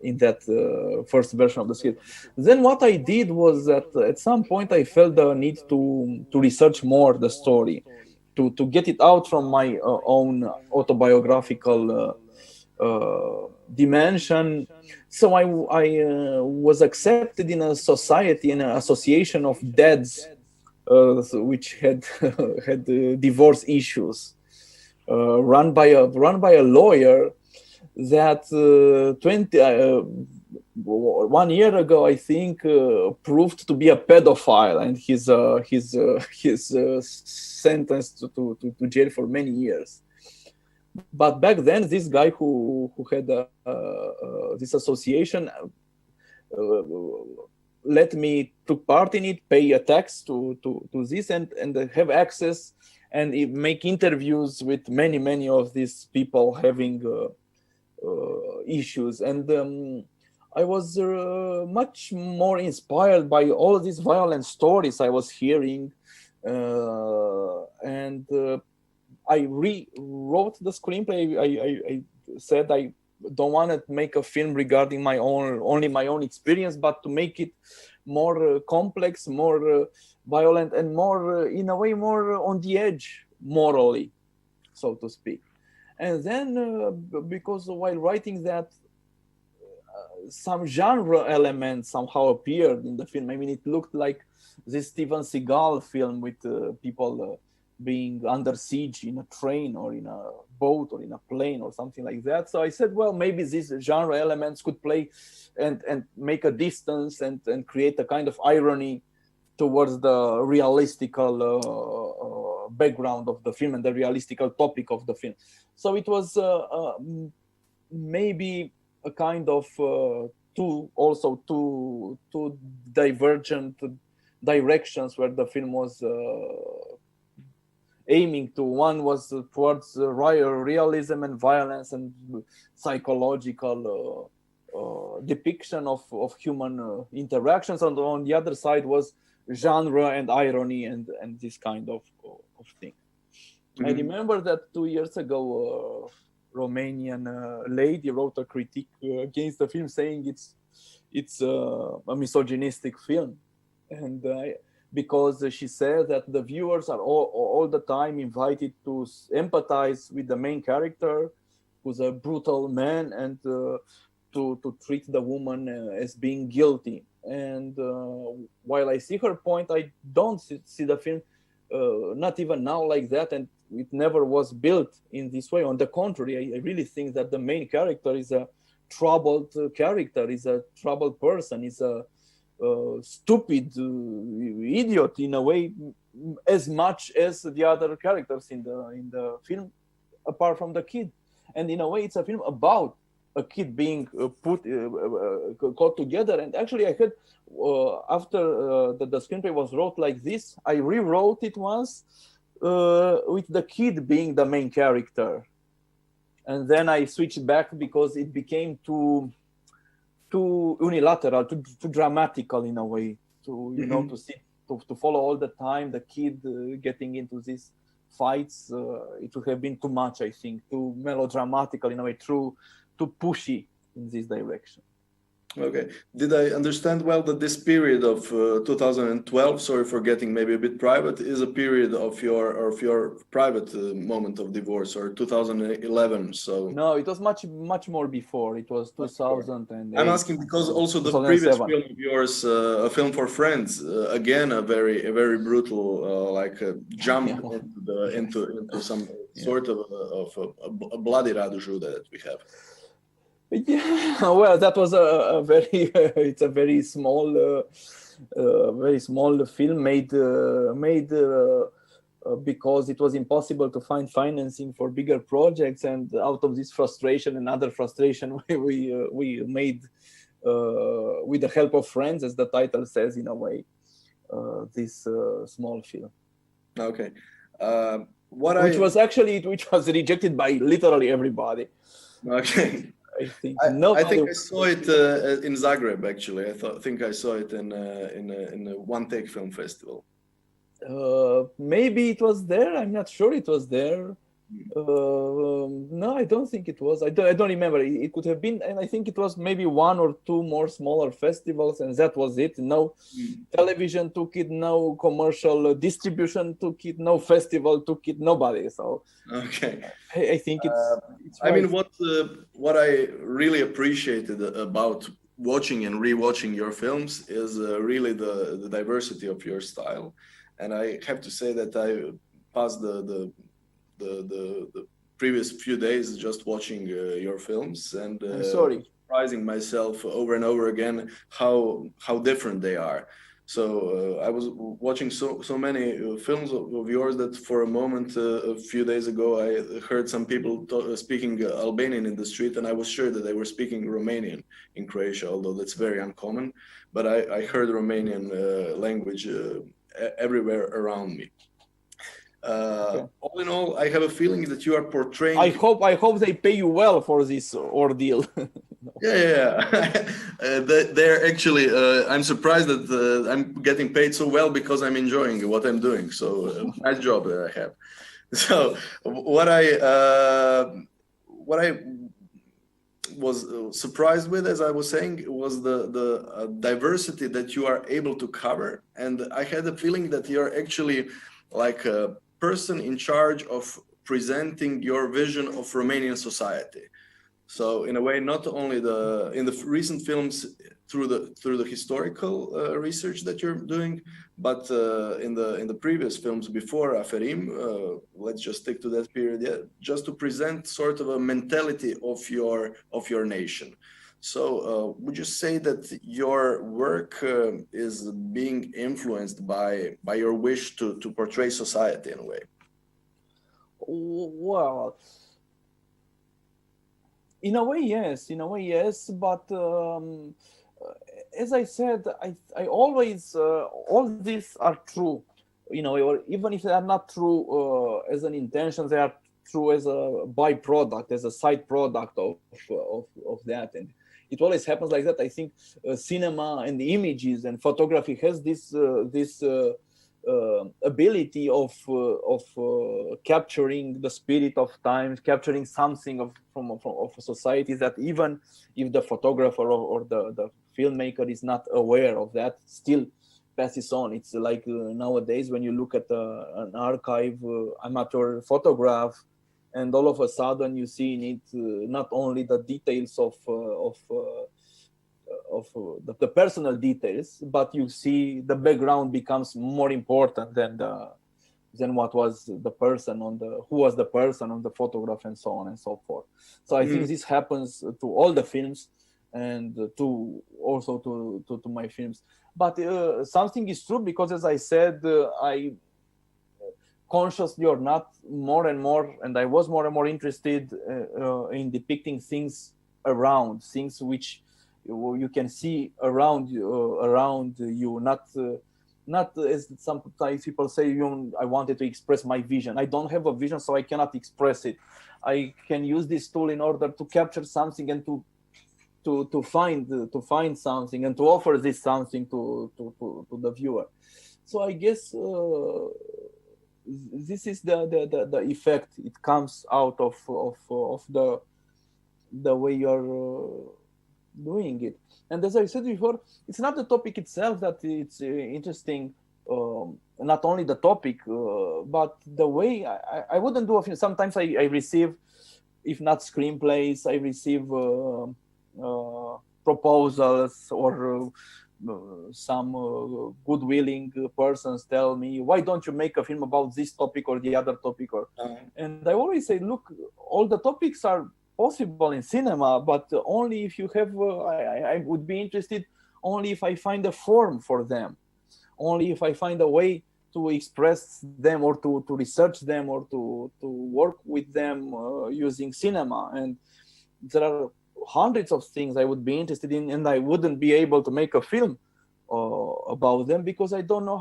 in that first version of the script. Then what I did was that at some point I felt the need to research more the story, to get it out from my own autobiographical dimension. So I was accepted in a society, in an association of dads, which had divorce issues, run by a lawyer that 1 year ago, I think, proved to be a pedophile, and he's sentenced to jail for many years. But back then, this guy who had this association let me took part in it, pay a tax to this, and have access and make interviews with many of these people having issues. And I was much more inspired by all these violent stories I was hearing, and I rewrote the screenplay. I said I don't want to make a film regarding only my own experience, but to make it more complex, more violent, and more, in a way, more on the edge morally, so to speak. And then, because while writing that, some genre elements somehow appeared in the film. I mean, it looked like this Steven Seagal film with people being under siege in a train or in a boat or in a plane or something like that. So I said, well, maybe these genre elements could play and make a distance and create a kind of irony towards the realistical background of the film and the realistical topic of the film. So it was maybe a kind of two divergent directions where the film was aiming to. One was towards realism and violence and psychological depiction of human interactions, and on the other side was genre and irony and this kind of thing. Mm-hmm. I remember that 2 years ago, Romanian lady wrote a critique against the film, saying it's a misogynistic film, and because she said that the viewers are all the time invited to empathize with the main character, who's a brutal man, and to treat the woman as being guilty. And while I see her point, I don't see the film not even now like that, and it never was built in this way. On the contrary, I really think that the main character is a troubled character, is a troubled person, is a stupid idiot in a way, as much as the other characters in the film, apart from the kid. And in a way, it's a film about a kid being caught together. And actually, I had after the screenplay was wrote like this, I rewrote it once with the kid being the main character, and then I switched back because it became too unilateral, too dramatical in a way. To you know, to follow all the time the kid getting into these fights, it would have been too much. I think too melodramatical in a way, too pushy in this direction. Okay. Did I understand well that this period of 2012, sorry for getting maybe a bit private, is a period of your private moment of divorce, or 2011? So no, it was much more before. It was 2008. I'm asking because also the previous film of yours, A Film for Friends, again a very brutal jump into some sort of a bloody Radu Jude that we have. Yeah, well, that was a very it's a very small film made because it was impossible to find financing for bigger projects, and out of this frustration and other frustration, we made with the help of friends, as the title says, in a way, this small film. Okay, which was rejected by literally everybody. Okay. I think I saw it in Zagreb. Actually, I think I saw it in a One Take Film Festival. Maybe it was there. I'm not sure it was there. No, I don't think it was. I don't remember. It could have been, and I think it was maybe one or two more smaller festivals, and that was it. No television took it, no commercial distribution took it, no festival took it, nobody. So okay, I think it's right. I mean, what I really appreciated about watching and rewatching your films is really the diversity of your style, and I have to say that I passed the previous few days just watching your films, and I'm sorry. surprising myself over and over again how different they are. So I was watching so many films of yours that for a moment a few days ago I heard some people speaking Albanian in the street, and I was sure that they were speaking Romanian in Croatia, although that's very uncommon. But I heard Romanian language everywhere around me. All in all, I have a feeling that you are portraying. I hope they pay you well for this ordeal. Yeah. They're actually. I'm surprised that I'm getting paid so well because I'm enjoying what I'm doing. So nice job that I have. So what I was surprised with, as I was saying, was the diversity that you are able to cover, and I had a feeling that you're actually like a person in charge of presenting your vision of Romanian society. So in a way, not only in the recent films through the historical research that you're doing, but in the previous films before Aferim, let's just stick to that period, just to present sort of a mentality of your nation. So would you say that your work is being influenced by your wish to portray society in a way? Well, in a way, yes. But as I said, I always all these are true, or even if they are not true as an intention, they are true as a byproduct, as a side product of that. And it always happens like that. I think cinema and the images and photography has this ability of capturing the spirit of time, capturing something of society that even if the photographer or the filmmaker is not aware of that, still passes on. It's like nowadays when you look at an archive amateur photograph, and all of a sudden you see in it not only the details of the personal details, but you see the background becomes more important than what was the person who was the person on the photograph, and so on and so forth. So I think this happens to all the films, and also to my films. But something is true, because as I said, I consciously or not, more and more, and I was more and more interested in depicting things around, things which you can see around you, not as sometimes people say, I wanted to express my vision. I don't have a vision, so I cannot express it. I can use this tool in order to capture something and to find something and to offer this something to the viewer. So I guess this is the effect. It comes out of the way you're doing it. And as I said before, it's not the topic itself that it's interesting, not only the topic, but the way I wouldn't do a film. Sometimes I receive, if not screenplays, I receive proposals, or some good-willing persons tell me, why don't you make a film about this topic or the other topic? And I always say, look, all the topics are possible in cinema, but only if you have, I would be interested only if I find a form for them, only if I find a way to express them, or to research them, or to work with them using cinema. And there are hundreds of things I would be interested in, and I wouldn't be able to make a film about them because I don't know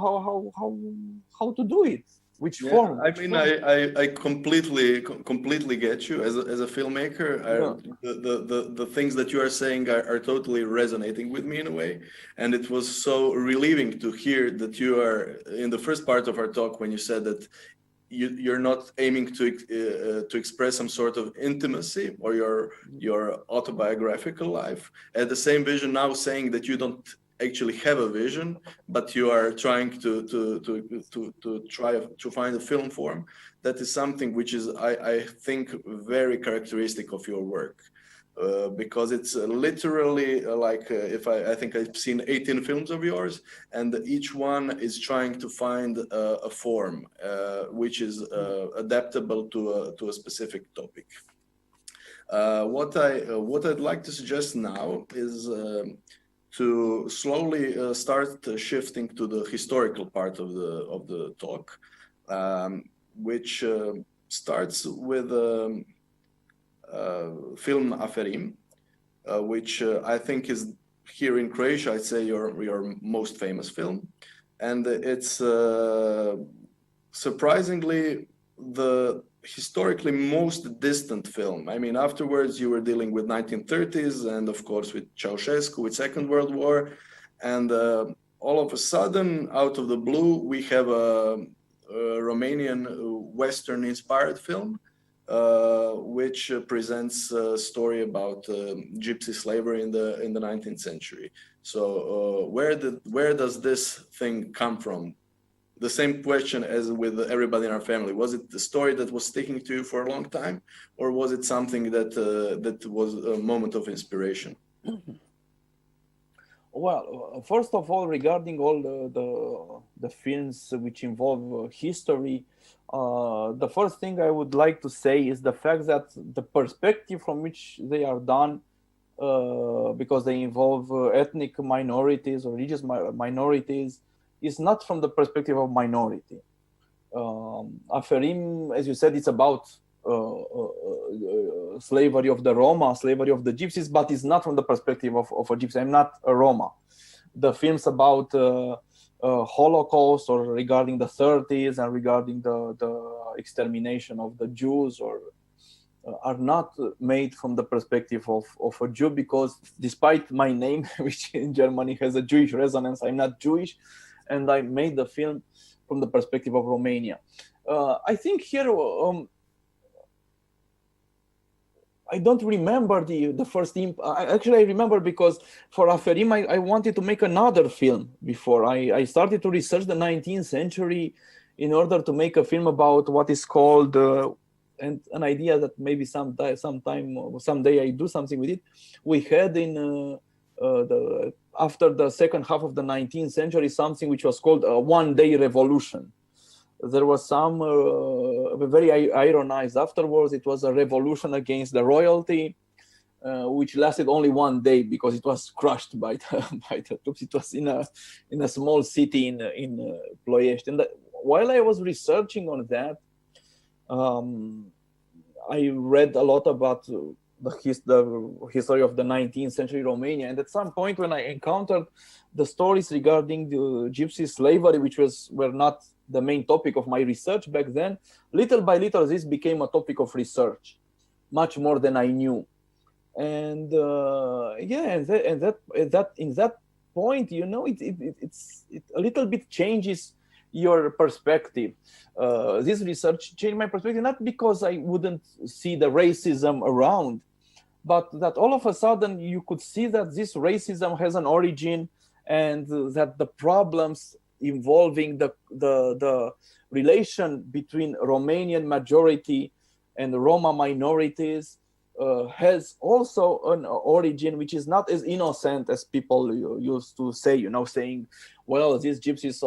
how to do it. Which form? I mean, I completely get you as a filmmaker. The things that you are saying are totally resonating with me in a way, and it was so relieving to hear that you are in the first part of our talk when you said that you're not aiming to express some sort of intimacy or your autobiographical life. At the same vision now, saying that you don't actually have a vision, but you are trying to find a film form. That is something which is, I think, very characteristic of your work, because it's literally like I think I've seen 18 films of yours, and each one is trying to find a form which is adaptable to a specific topic. What I'd like to suggest now is to slowly start shifting to the historical part of the talk, which starts with film Aferim, which I think is here in Croatia, I'd say your most famous film, and it's surprisingly the historically most distant film. I mean, afterwards you were dealing with 1930s and of course with Ceausescu, with Second World War, and all of a sudden, out of the blue, we have a Romanian Western-inspired film, which presents a story about gypsy slavery in the 19th century. So where does this thing come from? The same question as with everybody in our family. Was it the story that was sticking to you for a long time, or was it something that that was a moment of inspiration? Well, first of all, regarding all the films which involve history, the first thing I would like to say is the fact that the perspective from which they are done, because they involve ethnic minorities or religious minorities, is not from the perspective of minority. Aferim, as you said, it's about slavery of the Roma, slavery of the gypsies, but it's not from the perspective of a gypsy. I'm not a Roma. The films about Holocaust or regarding the 30s and regarding the extermination of the Jews are not made from the perspective of a Jew, because despite my name, which in Germany has a Jewish resonance, I'm not Jewish, and I made the film from the perspective of Romania. I think here, I don't remember the first actually I remember, because for Aferim I wanted to make another film before. I started to research the 19th century in order to make a film about what is called and an idea that maybe someday I do something with it. We had in after the second half of the 19th century something which was called a one-day revolution. There was some very ironized afterwards. It was a revolution against the royalty, which lasted only one day because it was crushed by the troops. It was in a small city in Ploiești. And while I was researching on that, I read a lot about the history of the 19th century Romania. And at some point when I encountered the stories regarding the gypsy slavery, which were not the main topic of my research back then, little by little this became a topic of research, much more than I knew. And in that point, you know, it a little bit changes your perspective. This research changed my perspective, not because I wouldn't see the racism around, but that all of a sudden you could see that this racism has an origin, and that the problems involving the relation between Romanian majority and Roma minorities has also an origin which is not as innocent as people used to say, you know, saying, well, these gypsies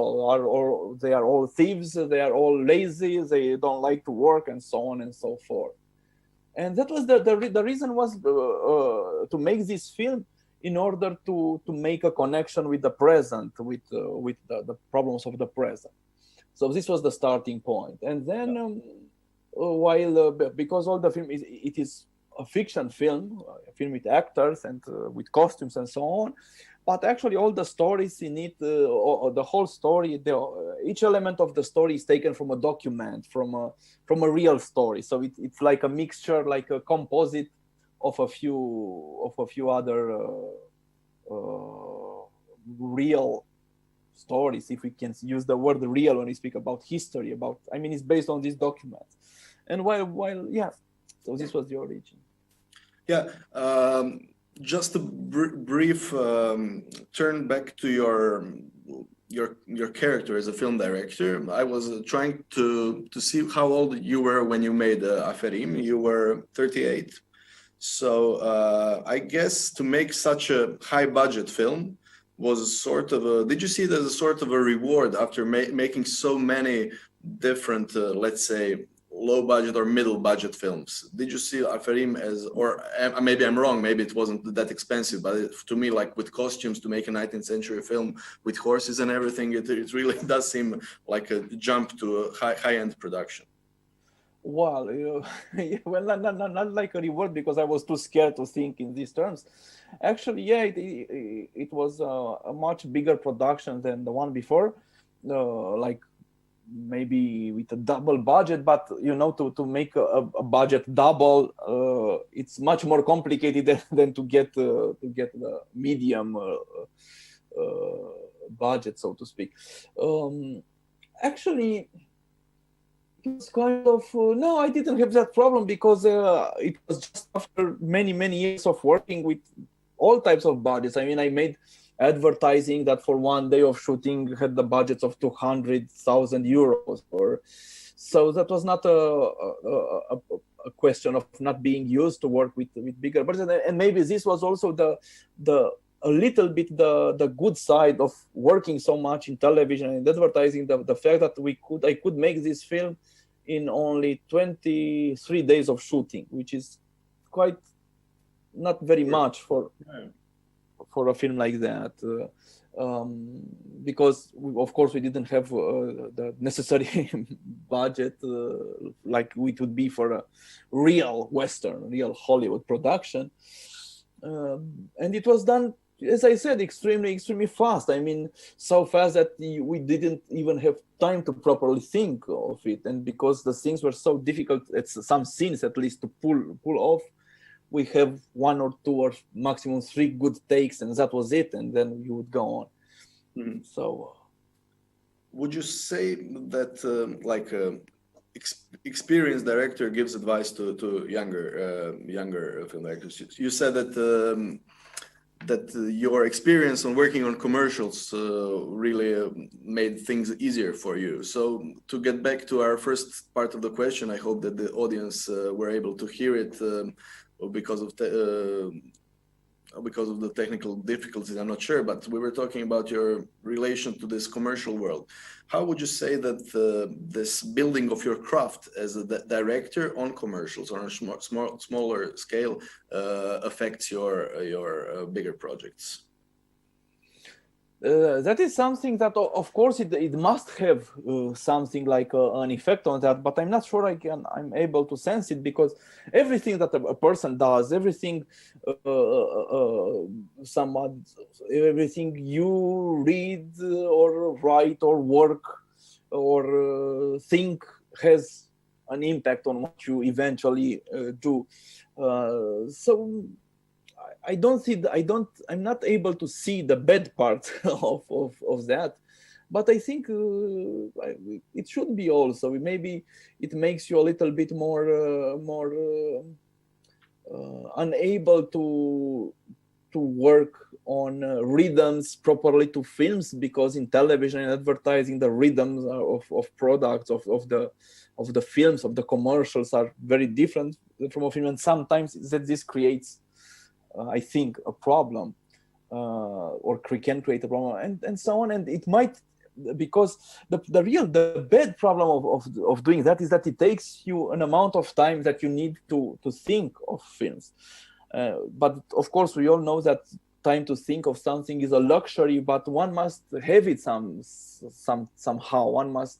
they are all thieves, they are all lazy, they don't like to work, and so on and so forth. And that was the reason was to make this film, in order to make a connection with the present, with the problems of the present. So this was the starting point. And then because all the film it is a fiction film, a film with actors and with costumes and so on, but actually all the stories in it, the whole story, each element of the story is taken from a document, from a real story. So it's like a mixture, like a composite of a few other real stories, if we can use the word real when we speak about history. It's based on these documents. And so this was the origin. Yeah, just a brief turn back to your character as a film director. I was trying to see how old you were when you made Aferim. You were 38. So I guess to make such a high budget film was sort of did you see it as a sort of a reward after making so many different, let's say, low budget or middle budget films. Did you see Aferim as, or maybe I'm wrong, maybe it wasn't that expensive, but to me, like with costumes to make a 19th century film with horses and everything, it really does seem like a jump to a high-end production. Well, well, not like a reward, because I was too scared to think in these terms. Actually, yeah, it was a much bigger production than the one before, like maybe with a double budget. But to make a budget double, it's much more complicated than to get the medium budget, so to speak. Actually, it's kind of no, I didn't have that problem, because it was just after many years of working with all types of budgets. I mean, I made advertising that for one day of shooting had the budgets of 200,000 euros, so that was not a question of not being used to work with bigger budgets. And maybe this was also a little bit the good side of working so much in television and advertising, the fact that I could make this film in only 23 days of shooting, which is quite not very much for a film like that, because of course we didn't have the necessary budget like it would be for a real Western, real Hollywood production, and it was done, as I said, extremely fast. I mean, so fast that we didn't even have time to properly think of it, and because the things were so difficult, some scenes at least, to pull off, we have 1 or 2 or maximum 3 good takes, and that was it, and then you would go on. Mm-hmm. So would you say that experienced director gives advice to younger film directors? You said that your experience on working on commercials really made things easier for you. So to get back to our first part of the question, I hope that the audience were able to hear it because of the technical difficulties, I'm not sure, but we were talking about your relation to this commercial world. How would you say that this building of your craft as a director on commercials on a smaller scale affects your bigger projects? That is something that, of course, it must have something like an effect on that, but I'm not sure I'm able to sense it, because everything that a person does, everything everything you read or write or work or think has an impact on what you eventually do. So I'm not able to see the bad part of that, but I think it should be also. Maybe it makes you a little bit more unable to work on rhythms properly to films, because in television and advertising, the rhythms of products of the films, of the commercials, are very different from a film, and sometimes this creates I think a problem, or can create a problem, and so on. And it might, because the bad problem of doing that is that it takes you an amount of time that you need to think of films. But of course, we all know that time to think of something is a luxury, but one must have it somehow. One must.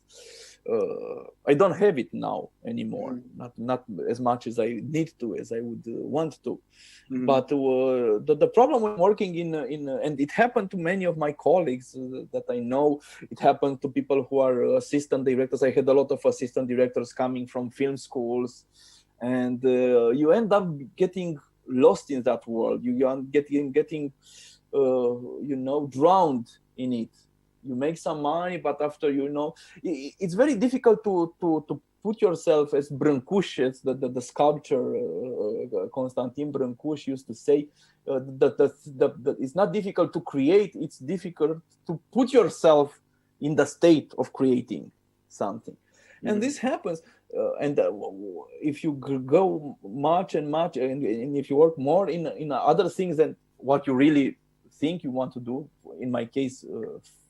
I don't have it now anymore, not as much as I need to, as I would want to. Mm-hmm. But the problem when working in and it happened to many of my colleagues that I know. It happened to people who are assistant directors. I had a lot of assistant directors coming from film schools, and you end up getting lost in that world. You are getting drowned in it. You make some money, but after it's very difficult to put yourself, as Brâncuș, as the sculptor Constantin Brâncuș used to say, that it's not difficult to create, it's difficult to put yourself in the state of creating something. Mm-hmm. And this happens, and if you go much and if you work more in other things than what you really think you want to do, in my case,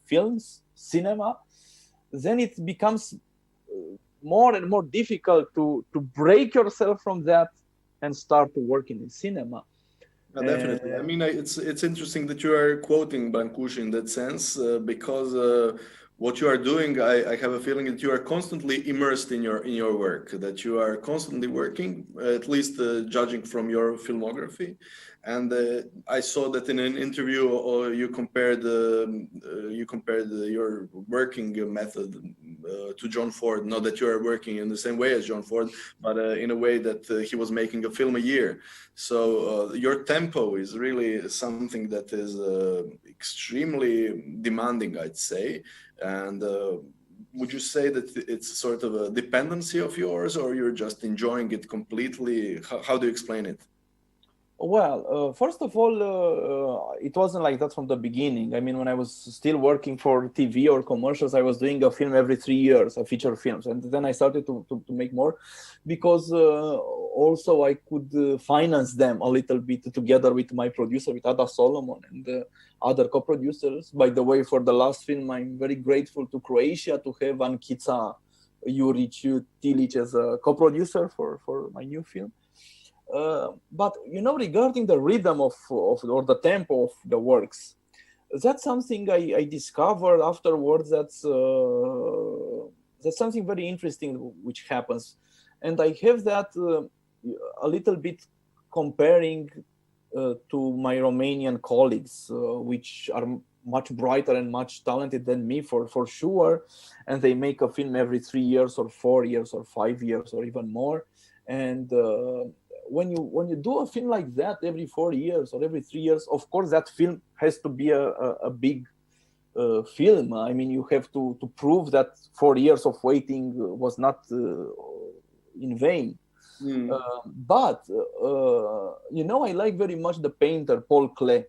films, cinema, then it becomes more and more difficult to break yourself from that and start to work in cinema. Definitely. I mean, it's interesting that you are quoting Brancusi in that sense, because what you are doing, I have a feeling that you are constantly immersed in your work, that you are constantly working, at least judging from your filmography. And I saw that in an interview, you compared your working method to John Ford. Not that you are working in the same way as John Ford, but in a way that he was making a film a year. So your tempo is really something that is extremely demanding, I'd say. And would you say that it's sort of a dependency of yours, or you're just enjoying it completely? How do you explain it? Well, first of all, it wasn't like that from the beginning. I mean, when I was still working for TV or commercials, I was doing a film every 3 years, a feature films. And then I started to make more because also I could finance them a little bit together with my producer, with Ada Solomon and other co-producers. By the way, for the last film, I'm very grateful to Croatia to have Ankica Juric-Tilic as a co-producer for my new film. But regarding the rhythm of or the tempo of the works, that's something I discovered afterwards. That's something very interesting which happens, and I have that a little bit comparing to my Romanian colleagues, which are much brighter and much talented than me for sure, and they make a film every 3 years or 4 years or 5 years or even more, and when you do a film like that every 4 years or every 3 years, of course that film has to be a big film. I mean, you have to prove that 4 years of waiting was not in vain. But I like very much the painter Paul Klee.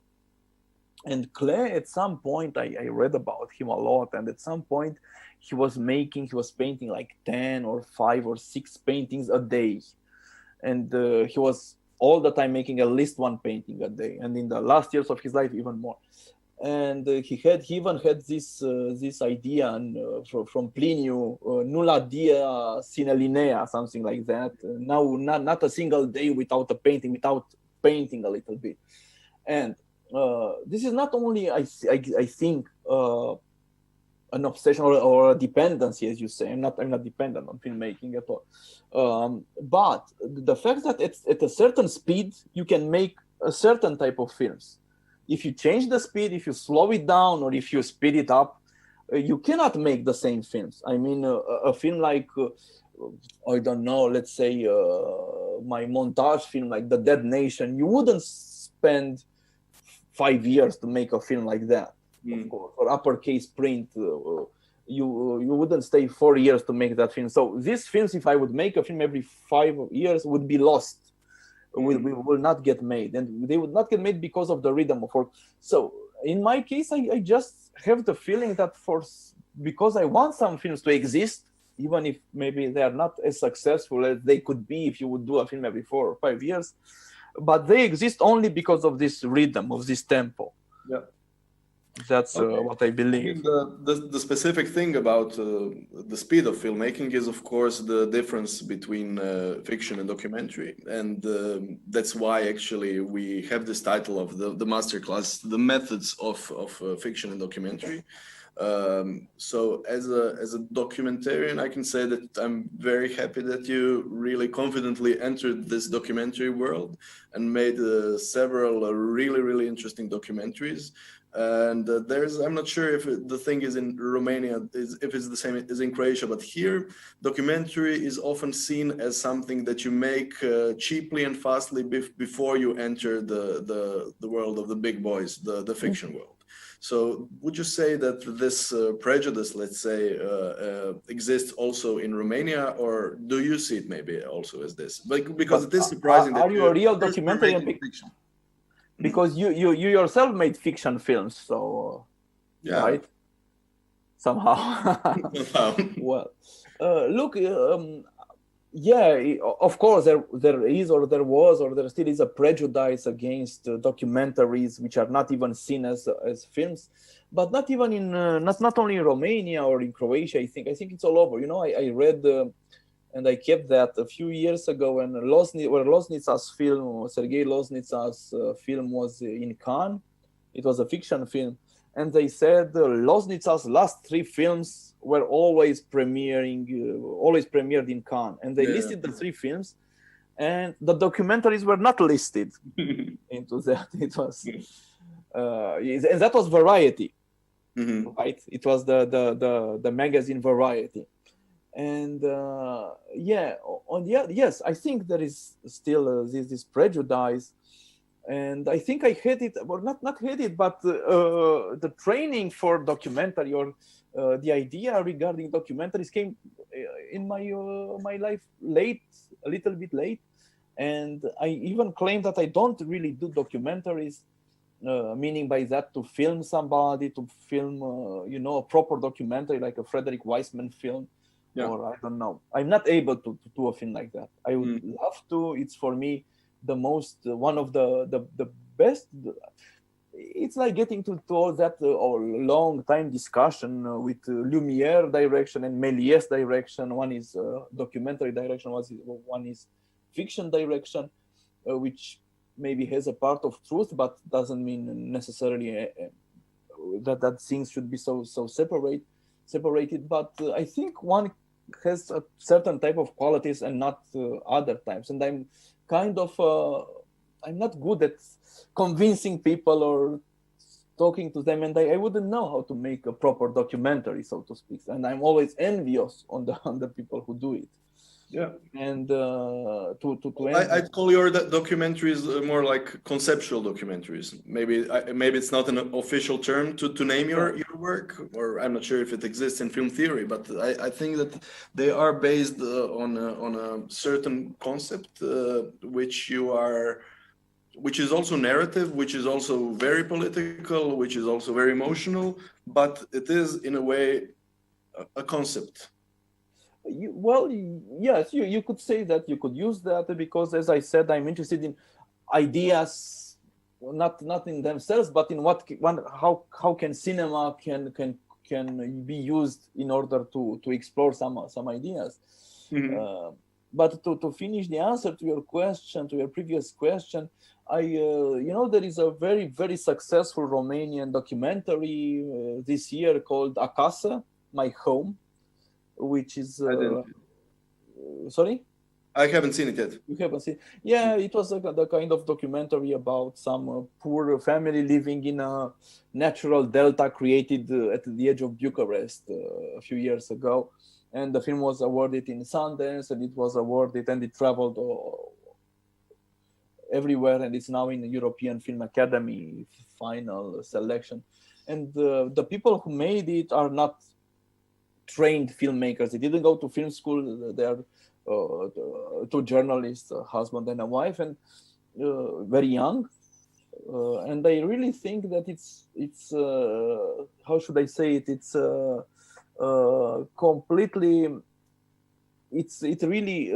And Klee, at some point, I read about him a lot, and at some point he was painting like 10 or 5 or 6 paintings a day. And he was all the time making at least 1 painting a day, and in the last years of his life even more. And he even had this idea from Pliniu, nulla dia sine linea, something like that. Now, not a single day without painting a little bit. And this is not only I think an obsession or a dependency, as you say. I'm not dependent on filmmaking at all. But the fact that at a certain speed, you can make a certain type of films. If you change the speed, if you slow it down, or if you speed it up, you cannot make the same films. I mean, a film like, I don't know, let's say my montage film like The Dead Nation, you wouldn't spend 5 years to make a film like that. Of course, or uppercase print, you wouldn't stay 4 years to make that film. So these films, if I would make a film every 5 years, would be lost. We will not get made, and they would not get made because of the rhythm of work. So in my case, I just have the feeling that because I want some films to exist, even if maybe they are not as successful as they could be if you would do a film every 4 or 5 years, but they exist only because of this rhythm, of this tempo. Yeah. That's what I believe. The specific thing about the speed of filmmaking is, of course, the difference between fiction and documentary, and that's why actually we have this title of the masterclass, the methods of fiction and documentary. So as a documentarian, I can say that I'm very happy that you really confidently entered this documentary world and made several really interesting documentaries. And I'm not sure if the thing is in Romania, if it's the same as in Croatia, but here documentary is often seen as something that you make cheaply and fastly before you enter the world of the big boys, the fiction world. So would you say that this prejudice, let's say, exists also in Romania, or do you see it maybe also as this? Because it is surprising. Are you a real documentarian? Fiction? Because you yourself made fiction films, so yeah, right? Somehow. Well, look, yeah, of course, there is, or there was, or there still is a prejudice against documentaries, which are not even seen as films, but not even in not only in Romania or in Croatia. I think it's all over. You know, I read and I kept that a few years ago when Loznica's film, Sergei Loznica's film was in Cannes. It was a fiction film, and they said Loznica's last 3 films were always premiered in Cannes, and they listed the 3 films, and the documentaries were not listed into that. It was, and that was Variety, right? It was the magazine Variety, and yes, I think there is still this prejudice. And I think I had it, or not had it, but the training for documentary, or the idea regarding documentaries came in my life a little bit late. And I even claim that I don't really do documentaries, meaning by that to film somebody, to film, a proper documentary like a Frederick Weissman film, or I don't know. I'm not able to do a film like that. I would love to. It's for me the most one of the best. It's like getting to all that long time discussion with Lumiere direction and Méliès direction. One is documentary direction, one is fiction direction, which maybe has a part of truth, but doesn't mean necessarily that things should be so separated. But I think one has a certain type of qualities and not other types. And I'm kind of I'm not good at convincing people or talking to them, and I wouldn't know how to make a proper documentary, so to speak. And I'm always envious on the people who do it. Yeah. And I'd call your documentaries more like conceptual documentaries. Maybe it's not an official term to name your work, or I'm not sure if it exists in film theory, but I think that they are based on a certain concept, which is also narrative, which is also very political, which is also very emotional, but it is in a way a concept. Yes, you could say that, you could use that, because as I said, I'm interested in ideas, not in themselves, but in how can cinema can be used in order to explore some ideas. But to finish the answer to your question, to your previous question, there is a very, very successful Romanian documentary this year called Acasă, My Home, which is sorry? I haven't seen it yet. You haven't seen? Yeah, it was the kind of documentary about some poor family living in a natural delta created at the edge of Bucharest a few years ago. And the film was awarded in Sundance, and it was awarded, and it traveled everywhere, and it's now in the European Film Academy final selection. And the people who made it are not trained filmmakers. They didn't go to film school. They are 2 journalists, a husband and a wife, and very young. And I really think that it's how should I say it? It's completely. It really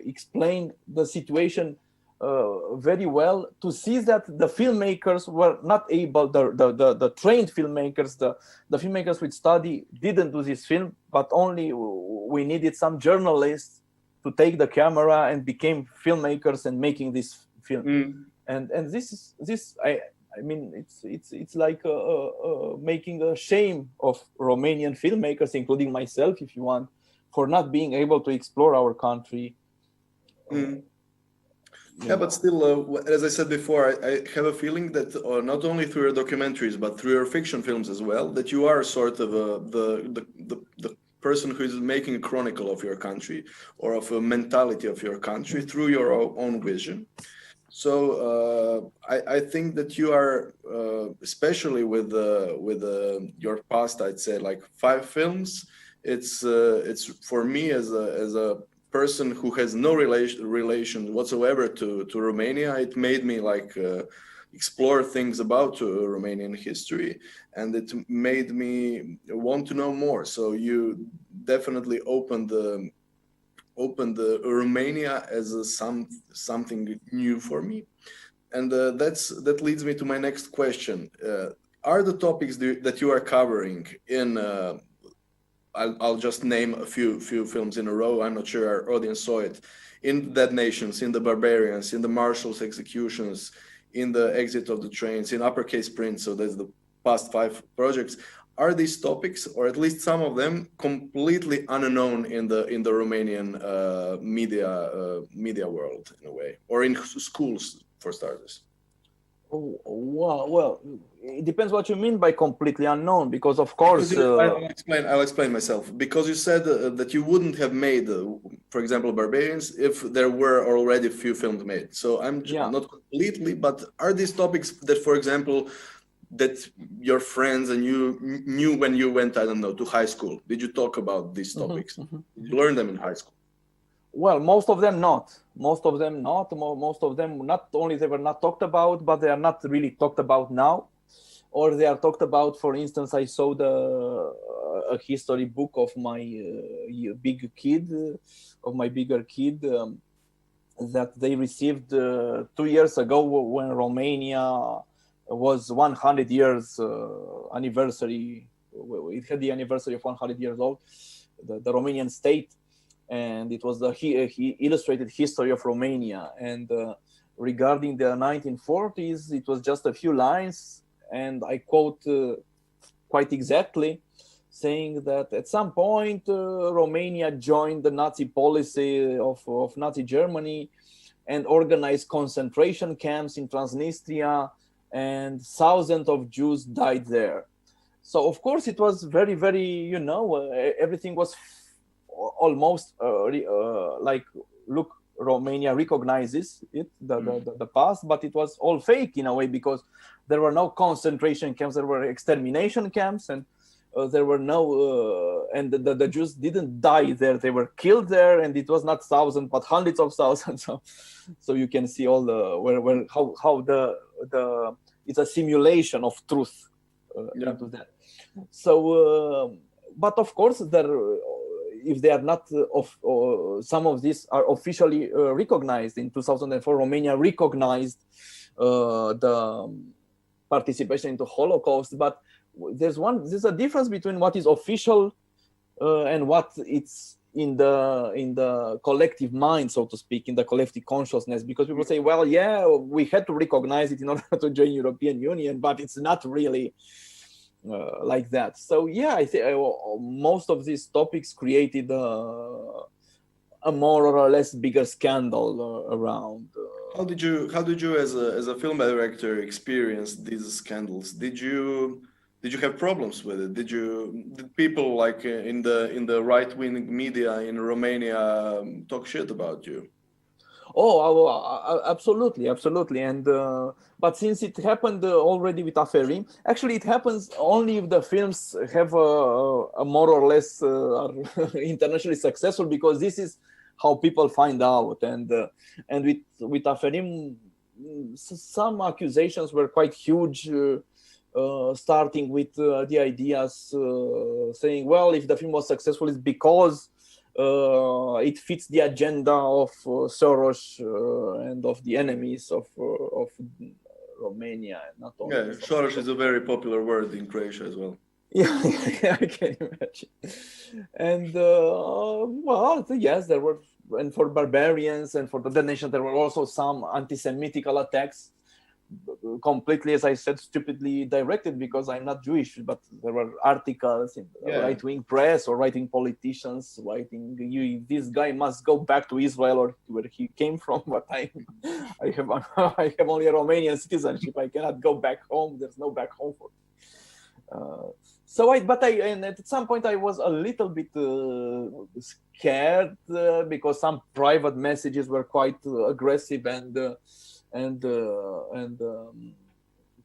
explained the situation very well, to see that the filmmakers were not able, the trained filmmakers, the filmmakers with study didn't do this film, but only we needed some journalists to take the camera and became filmmakers and making this film. And this I mean, it's like making a shame of Romanian filmmakers, including myself, if you want, for not being able to explore our country. Yeah, but still, as I said before, I have a feeling that not only through your documentaries, but through your fiction films as well, that you are sort of the person who is making a chronicle of your country, or of a mentality of your country through your own vision. So I think that you are, especially with your past, I'd say like 5 films. It's for me as a person who has no relation whatsoever to Romania, it made me like explore things about Romanian history, and it made me want to know more. So you definitely opened opened Romania as something new for me, and that leads me to my next question. Are the topics that you are covering in I'll just name a few films in a row. I'm not sure our audience saw it. In Dead Nations, in The Barbarians, in The Marshals Executions, in The Exit of the Trains, in Uppercase Prince, so that's the past 5 projects. Are these topics, or at least some of them, completely unknown in the Romanian media world in a way, or in schools for starters? Oh, well, it depends what you mean by completely unknown, because of course... I'll explain myself. Because you said that you wouldn't have made, for example, Barbarians, if there were already a few films made. So I'm not completely, but are these topics that, for example, that your friends and you knew when you went, I don't know, to high school? Did you talk about these topics? Did you learn them in high school? Well, most of them not. Most of them not only they were not talked about, but they are not really talked about now. Or they are talked about, for instance, I saw a history book of my bigger kid, that they received 2 years ago when Romania was 100 years anniversary. It had the anniversary of 100 years old, the Romanian state. And it was the illustrated history of Romania. And regarding the 1940s, it was just a few lines, and I quote quite exactly, saying that at some point Romania joined the Nazi policy of Nazi Germany and organized concentration camps in Transnistria, and thousands of Jews died there. So of course it was very, very, everything was almost like, look, Romania recognizes it, the past, but it was all fake in a way, because there were no concentration camps, there were extermination camps, and there were no, and the Jews didn't die there, they were killed there, and it was not thousands, but hundreds of thousands. So you can see all the, how the it's a simulation of truth into that. So, but of course, if they are not, some of these are officially recognized. In 2004, Romania recognized the participation in the Holocaust, but there's a difference between what is official and what it's in the collective mind, so to speak, in the collective consciousness. Because people say, well, yeah, we had to recognize it in order to join European Union, but it's not really like that. So yeah, I think most of these topics created a more or less bigger scandal around. How did you as a film director experience these scandals? Did you have problems with it? Did people like in the right-wing media in Romania talk shit about you? Oh, absolutely. And but since it happened already with Aferim, actually it happens only if the films have a more or less are internationally successful, because this is how people find out. And with Aferim, some accusations were quite huge, starting with the ideas saying, well, if the film was successful, it's because it fits the agenda of Soros and of the enemies of Romania. Not only Soros is a very popular word in Croatia as well. Yeah, I can imagine. And well, yes, there were, and for Barbarians and for the Dead Nation, there were also some anti-Semitical attacks, completely, as I said, stupidly directed, because I'm not Jewish, but there were articles in the right-wing press or right-wing politicians writing, this guy must go back to Israel or where he came from, but I have only a Romanian citizenship, I cannot go back home, there's no back home for me. And at some point I was a little bit scared because some private messages were quite aggressive and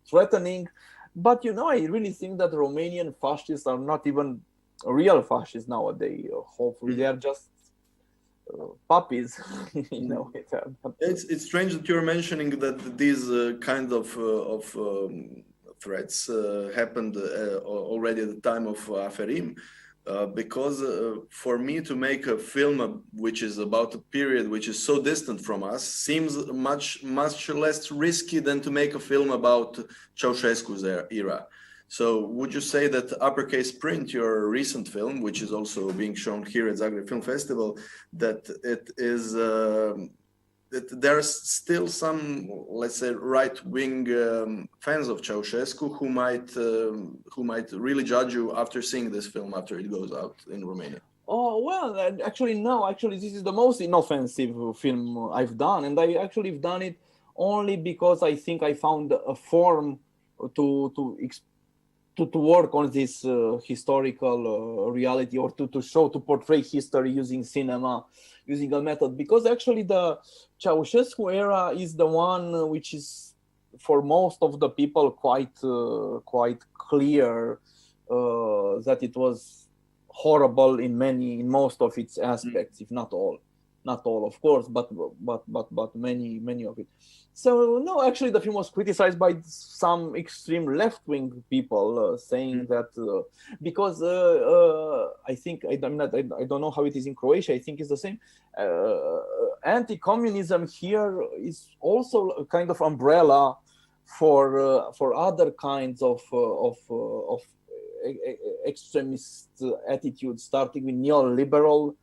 threatening. But I really think that Romanian fascists are not even real fascists nowadays. Hopefully they are just puppies. It's strange that you're mentioning that these kind of threats happened already at the time of Aferim, because for me to make a film which is about a period which is so distant from us seems much less risky than to make a film about Ceausescu's era. So would you say that Uppercase Print, your recent film, which is also being shown here at Zagreb Film Festival, that it is that there's still some, let's say, right-wing fans of Ceausescu who might really judge you after seeing this film after it goes out in Romania? Oh, well, actually, no. Actually, this is the most inoffensive film I've done. And I actually have done it only because I think I found a form to work on this historical reality, or to portray history using cinema, using a method. Because actually the Ceausescu era is the one which is, for most of the people, quite clear that it was horrible in most of its aspects, if not all, of course, but many of it. So no, actually the film was criticized by some extreme left-wing people, saying that because I think I don't know how it is in Croatia. I think it's the same. Anti-communism here is also a kind of umbrella for other kinds of extremist attitudes, starting with neoliberal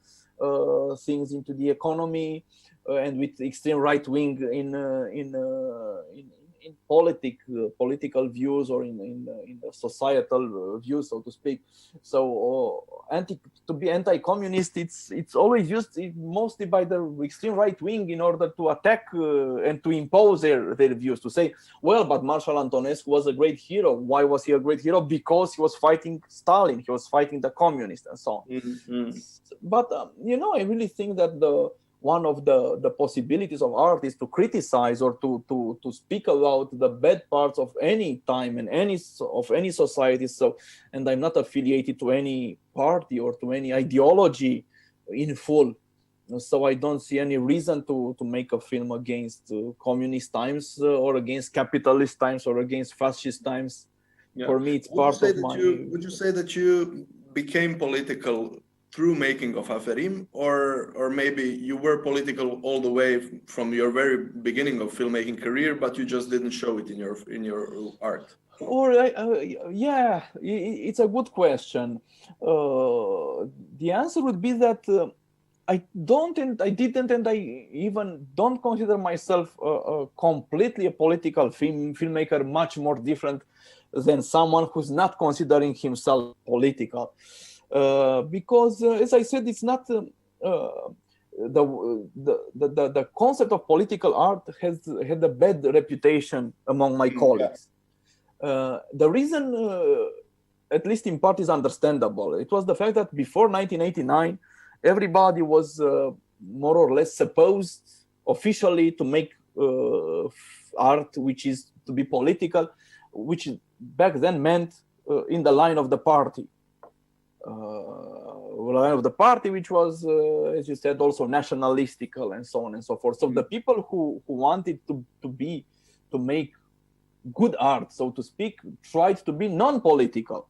things into the economy, and with extreme right wing in political views, or in the societal views, so to speak. So to be anti-communist, it's always used mostly by the extreme right wing in order to attack and to impose their views, to say, well, but Marshal Antonescu was a great hero. Why was he a great hero? Because he was fighting Stalin, he was fighting the communists, and so on. But I really think that one of the possibilities of art is to criticize, or to speak about the bad parts of any time and any society. So, and I'm not affiliated to any party or to any ideology in full. So I don't see any reason to make a film against communist times, or against capitalist times, or against fascist times. Yeah. For me, it's part of my... Would you say that you became political through making of Aferim, or maybe you were political all the way from your very beginning of filmmaking career, but you just didn't show it in your art? Or yeah, it's a good question. The answer would be that I didn't, and I even don't consider myself completely a political filmmaker, much more different than someone who's not considering himself political. Because, as I said, it's not the concept of political art had a bad reputation among my colleagues. The reason, at least in part, is understandable. It was the fact that before 1989, everybody was more or less supposed officially to make art which is to be political, which back then meant in the line of the party. Line of the party, which was, as you said, also nationalistical, and so on and so forth. So the people who wanted to make good art, so to speak, tried to be non-political.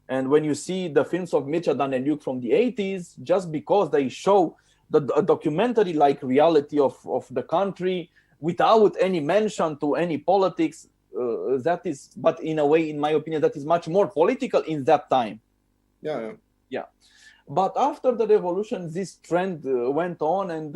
And when you see the films of Mircea Daneliuc from the 80s, just because they show a documentary-like reality of the country without any mention to any politics, that is, but in a way, in my opinion, that is much more political in that time. Yeah. But after the revolution, this trend went on, and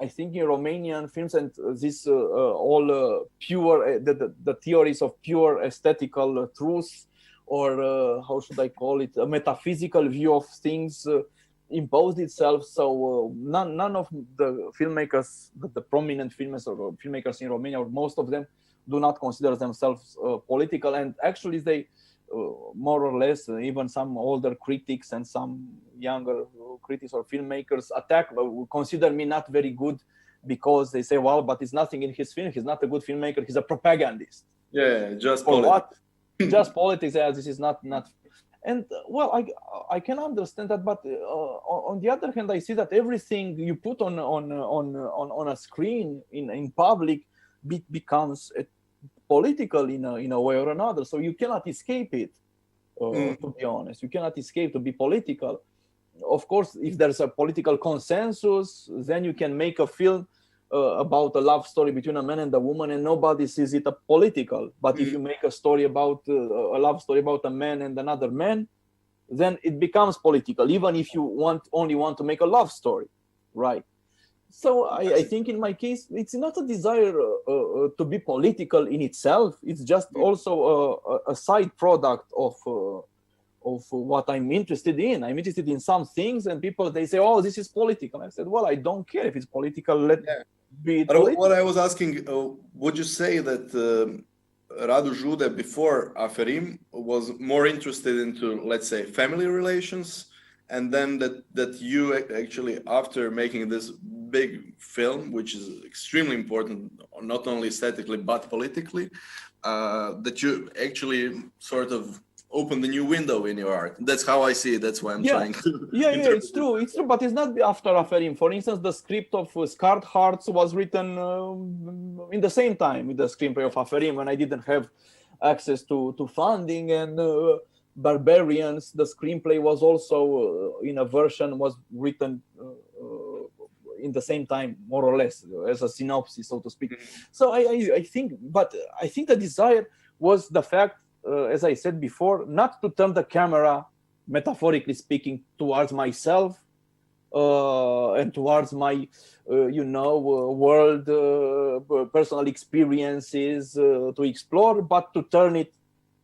I think in Romanian films, and this all pure, the theories of pure aesthetical truth, or how should I call it, a metaphysical view of things, imposed itself. So none of the filmmakers, the prominent filmmakers in Romania, or most of them, do not consider themselves political, and actually they more or less, even some older critics and some younger critics or filmmakers consider me not very good, because they say, well, but it's nothing in his film, he's not a good filmmaker, he's a propagandist. Yeah, just politics. What? Just politics. Yeah, this is not. And well, I can understand that, but on the other hand, I see that everything you put on a screen in public becomes political in a way or another. So you cannot escape it. to be honest. You cannot escape to be political. Of course, if there's a political consensus, then you can make a film about a love story between a man and a woman, and nobody sees it political. But if you make a story about a love story about a man and another man, then it becomes political, even if you only want to make a love story, right? So I think in my case, it's not a desire to be political in itself. It's just also a side product of what I'm interested in. I'm interested in some things, and people, they say, "Oh, this is political." I said, "Well, I don't care if it's political. Let be political." What I was asking, would you say that Radu Jude before Aferim was more interested into, let's say, family relations, and then that you actually, after making this big film, which is extremely important, not only aesthetically but politically, that you actually sort of open the new window in your art? That's how I see it. That's why I'm trying to. Yeah, it's true, but it's not after Aferim. For instance, the script of Scarred Hearts was written in the same time with the screenplay of Aferim, when I didn't have access to funding. And Barbarians, the screenplay was also in a version, was written in the same time, more or less, as a synopsis, so to speak. So I think the desire was the fact, as I said before, not to turn the camera, metaphorically speaking, towards myself and towards my, world, personal experiences to explore, but to turn it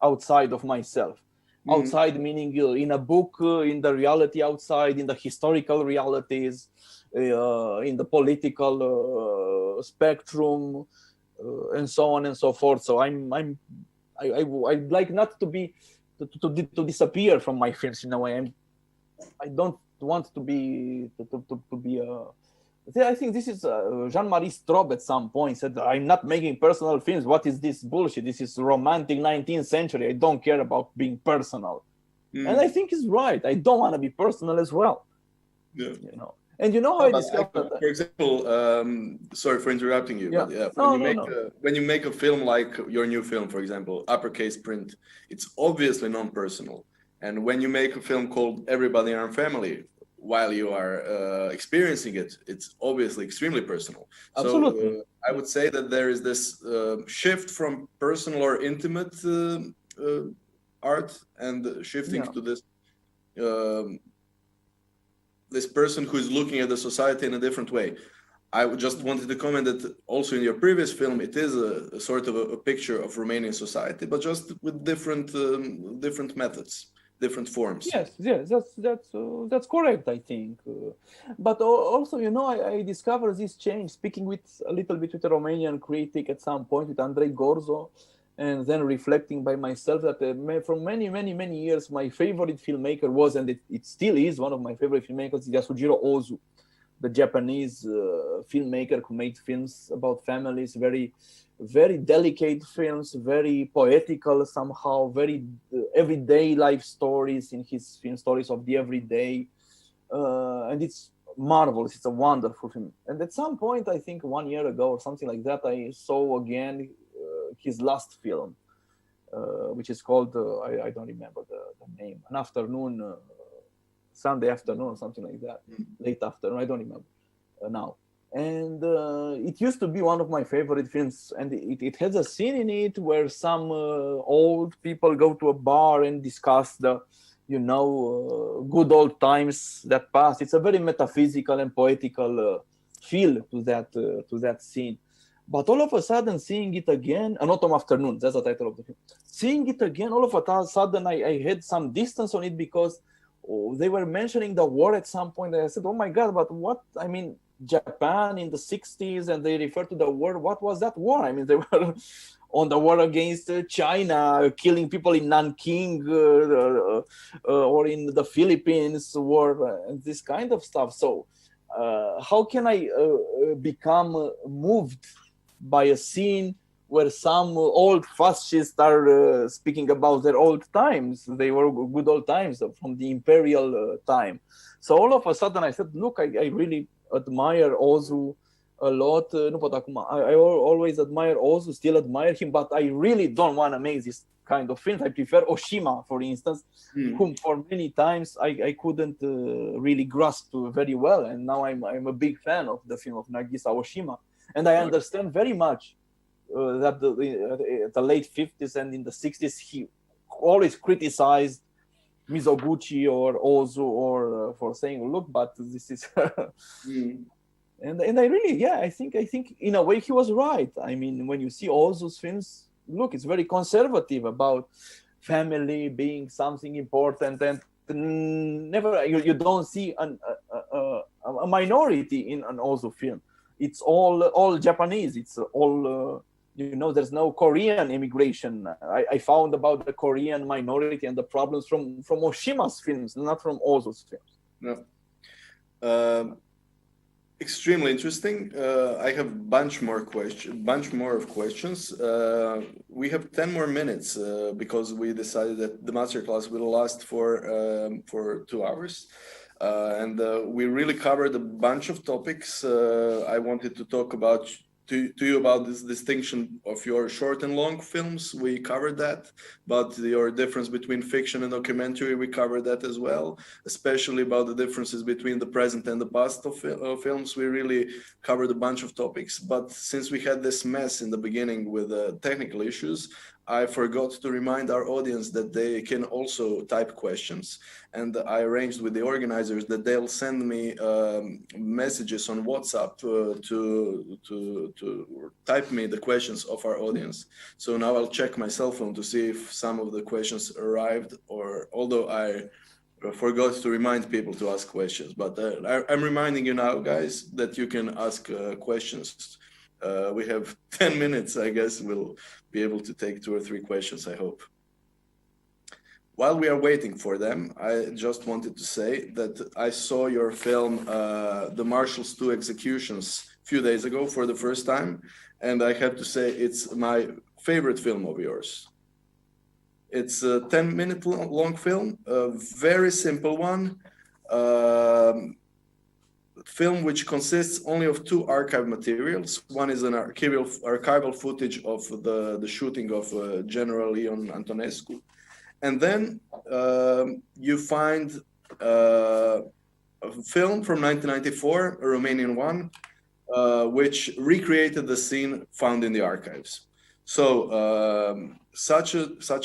outside of myself. Outside meaning in a book, in the reality outside, in the historical realities, in the political spectrum, and so on and so forth. So I'd like not to be to disappear from my films in a way. I don't want to be I think this is Jean-Marie Straub at some point said, "I'm not making personal films. What is this bullshit? This is romantic 19th century. I don't care about being personal." And I think he's right. I don't want to be personal as well. Yeah. And how I discovered that? For example, sorry for interrupting you. Yeah. But when you make a film like your new film, for example, Uppercase Print, it's obviously non-personal. And when you make a film called Everybody in Our Family, while you are experiencing it, it's obviously extremely personal. Absolutely. So I would say that there is this shift from personal or intimate art and shifting to this this person who is looking at the society in a different way. I just wanted to comment that also in your previous film, it is a sort of a picture of Romanian society, but just with different methods, different forms. Yes, that's correct, I think. But also, I discovered this change, speaking with a little bit with a Romanian critic at some point, with Andrei Gorzo, and then reflecting by myself that for many, many, many years, my favorite filmmaker was, and it still is one of my favorite filmmakers, Yasujiro Ozu, the Japanese filmmaker who made films about families, very, very delicate films, very poetical somehow, very everyday life stories in his film, stories of the everyday. And it's marvelous. It's a wonderful film. And at some point, I think 1 year ago or something like that, I saw again his last film, which is called, I don't remember the name, An Afternoon, Sunday Afternoon, something like that, late afternoon, I don't remember now. And it used to be one of my favorite films, and it has a scene in it where some old people go to a bar and discuss the, good old times that passed. It's a very metaphysical and poetical feel to that scene. But all of a sudden, seeing it again, An Autumn Afternoon, that's the title of the film. Seeing it again, all of a sudden, I had some distance on it because they were mentioning the war at some point. And I said, oh my God, but what? I mean, Japan in the 60s, and they refer to the war. What was that war? I mean, they were on the war against China, killing people in Nanking or in the Philippines war, and this kind of stuff. So how can I become moved by a scene where some old fascists are speaking about their old times? They were good old times from the imperial time. So all of a sudden I said, look, I really admire Ozu a lot. I always admire Ozu, still admire him, but I really don't want to make this kind of films. I prefer Oshima, for instance, whom for many times I couldn't really grasp very well, and now I'm a big fan of the film of Nagisa Oshima, and I understand very much that the late 50s and in the 60s he always criticized Mizoguchi or Ozu or for saying, look, but this is and I really, I think in a way he was right. I mean, when you see Ozu's films, look, it's very conservative about family being something important, and never you don't see a minority in an Ozu film. It's all Japanese. It's all there's no Korean immigration. I found about the Korean minority and the problems from Oshima's films, not from Ozu's films. No. Extremely interesting. I have a bunch more of questions. We have 10 more minutes because we decided that the masterclass will last for 2 hours. And we really covered a bunch of topics. I wanted to talk to you about this distinction of your short and long films. We covered that, but your difference between fiction and documentary, we covered that as well, especially about the differences between the present and the past of films. We really covered a bunch of topics, but since we had this mess in the beginning with technical issues, I forgot to remind our audience that they can also type questions, and I arranged with the organizers that they'll send me messages on WhatsApp to type me the questions of our audience. So now I'll check my cell phone to see if some of the questions arrived, or although I forgot to remind people to ask questions, but I'm reminding you now, guys, that you can ask questions. We have 10 minutes, I guess we'll be able to take 2 or 3 questions, I hope. While we are waiting for them, I just wanted to say that I saw your film, The Marshals 2 Executions, a few days ago for the first time, and I have to say it's my favorite film of yours. It's a 10-minute long film, a very simple one. Film which consists only of 2 archive materials. One is an archival footage of the shooting of General Ion Antonescu, and then you find a film from 1994, a Romanian one, which recreated the scene found in the archives. So such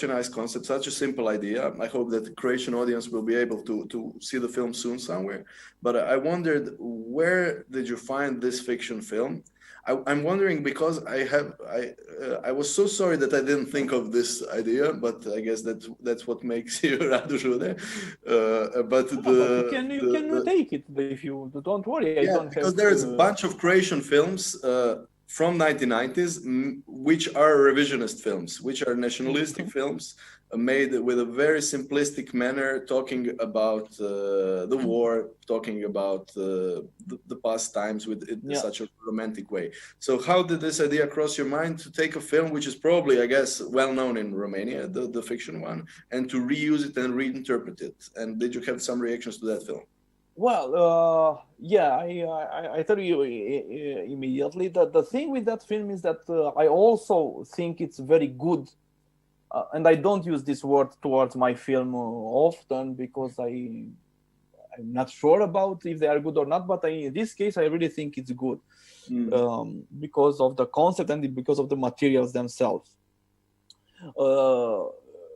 a nice concept, such a simple idea. I hope that the Croatian audience will be able to see the film soon somewhere. But I wondered, where did you find this fiction film? I'm wondering because I was so sorry that I didn't think of this idea, but I guess that's what makes you Radu Jude. But you can take it if you don't worry. I don't because there's a bunch of Croatian films from 1990s, which are revisionist films, which are nationalistic films made with a very simplistic manner, talking about the war, talking about the past times with such a romantic way. So how did this idea cross your mind to take a film which is probably, I guess, well known in Romania, the fiction one, and to reuse it and reinterpret it? And did you have some reactions to that film? Well, I tell you immediately that the thing with that film is that I also think it's very good, and I don't use this word towards my film often because I'm not sure about if they are good or not, but in this case I really think it's good because of the concept and because of the materials themselves.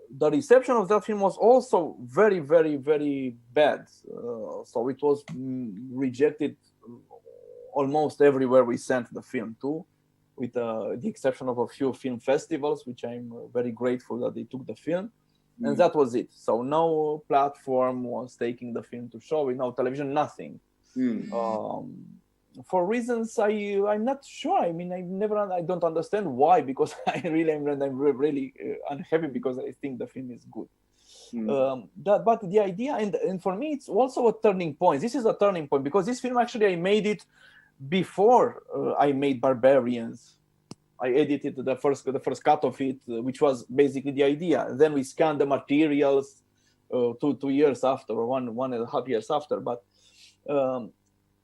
The reception of that film was also very, very, very bad. So it was rejected almost everywhere we sent the film to, with the exception of a few film festivals, which I'm very grateful that they took the film. And that was it. So no platform was taking the film to show it, no television, nothing. For reasons I'm not sure. I mean, I don't understand why, because I'm really unhappy because I think the film is good. But the idea, and for me, it's also a turning point. This is a turning point because this film actually I made it before I made Barbarians. I edited the first cut of it, which was basically the idea. And then we scanned the materials 2 years after, or 1.5 years after. But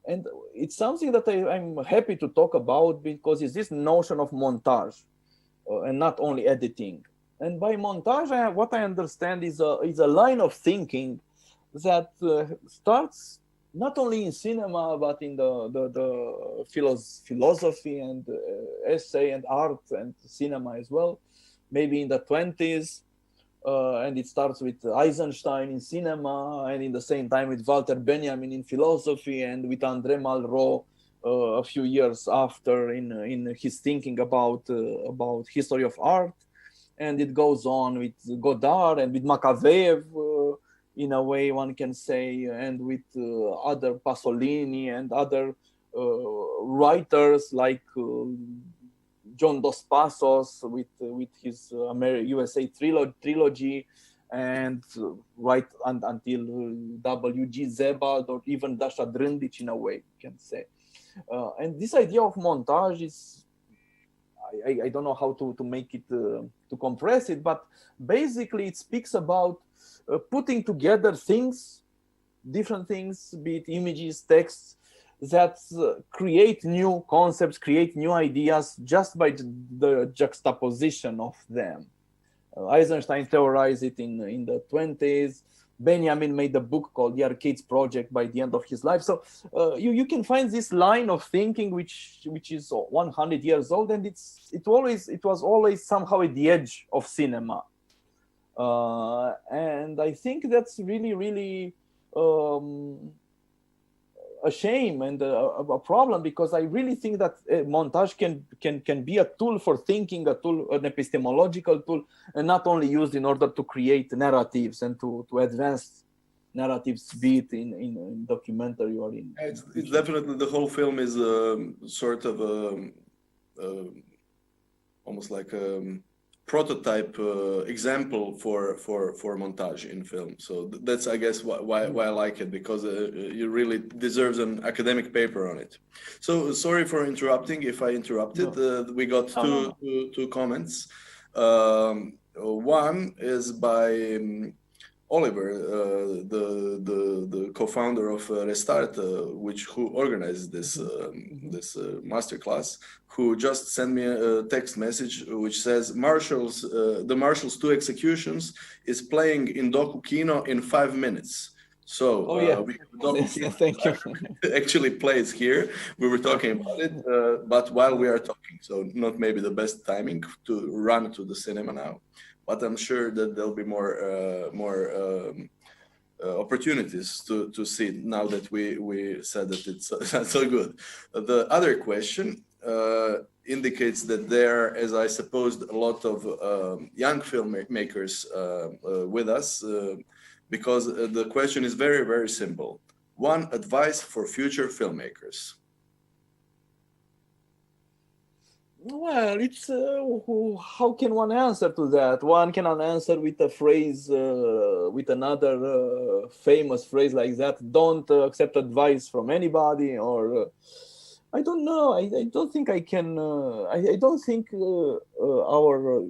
and it's something that I'm happy to talk about because it's this notion of montage and not only editing. And by montage, what I understand is a line of thinking that starts not only in cinema, but in the philosophy and essay and art and cinema as well, maybe in the 20s. And it starts with Eisenstein in cinema, and in the same time with Walter Benjamin in philosophy, and with André Malraux a few years after in his thinking about history of art. And it goes on with Godard and with Macaveyev, in a way one can say, and with other Pasolini and other writers like John Dos Passos with his USA trilogy, and right until W.G. Sebald or even Dasha Drndic, in a way, you can say. And this idea of montage is, I don't know how to make it, to compress it, but basically it speaks about putting together things, different things, be it images, texts, that create new concepts, create new ideas just by the juxtaposition of them. Eisenstein theorized it in the 20s. Benjamin made a book called The Arcades Project by the end of his life. So you can find this line of thinking which is 100 years old, and it was always somehow at the edge of cinema. And I think that's really, really a shame and a problem, because I really think that montage can be a tool for thinking, a tool, an epistemological tool, and not only used in order to create narratives and to advance narratives, be it in documentary or in. It's definitely, the whole film is sort of almost like a prototype example for montage in film. So that's, I guess, why I like it, because it really deserves an academic paper on it. So sorry for interrupting if I interrupted. No. We got two comments. One is by Oliver, the co-founder of Restart, who organized this masterclass, who just sent me a text message which says the Marshall's 2 Executions is playing in Doku Kino in 5 minutes. So thank you. Actually plays here. We were talking about it, but while we are talking, so not maybe the best timing to run to the cinema now. But I'm sure that there'll be more opportunities to see it now that we said that it's so good. The other question indicates that there, as I supposed, a lot of young filmmakers with us, because the question is very, very simple. One advice for future filmmakers. Well, it's how can one answer to that? One cannot answer with a phrase, with another famous phrase like that. Don't accept advice from anybody, or I don't know. I don't think I can. I don't think our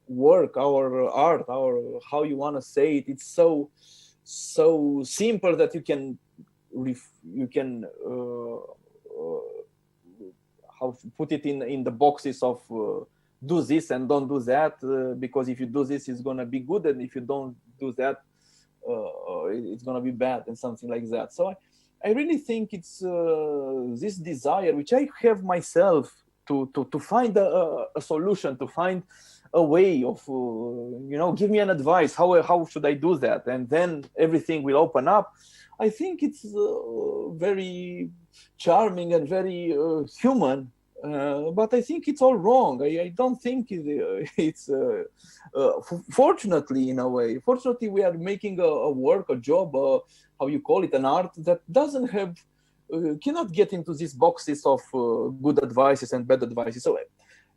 work, our art, our how you want to say it. It's so simple that you can put it in the boxes of do this and don't do that, because if you do this, it's going to be good, and if you don't do that, it's going to be bad, and something like that. So I really think it's this desire, which I have myself, to find a solution, to find a way of, give me an advice. How should I do that? And then everything will open up. I think it's very charming and very human, but I think it's all wrong. I don't think it's fortunately, in a way. Fortunately, we are making a work, a job, how you call it, an art that doesn't have, cannot get into these boxes of good advices and bad advices. So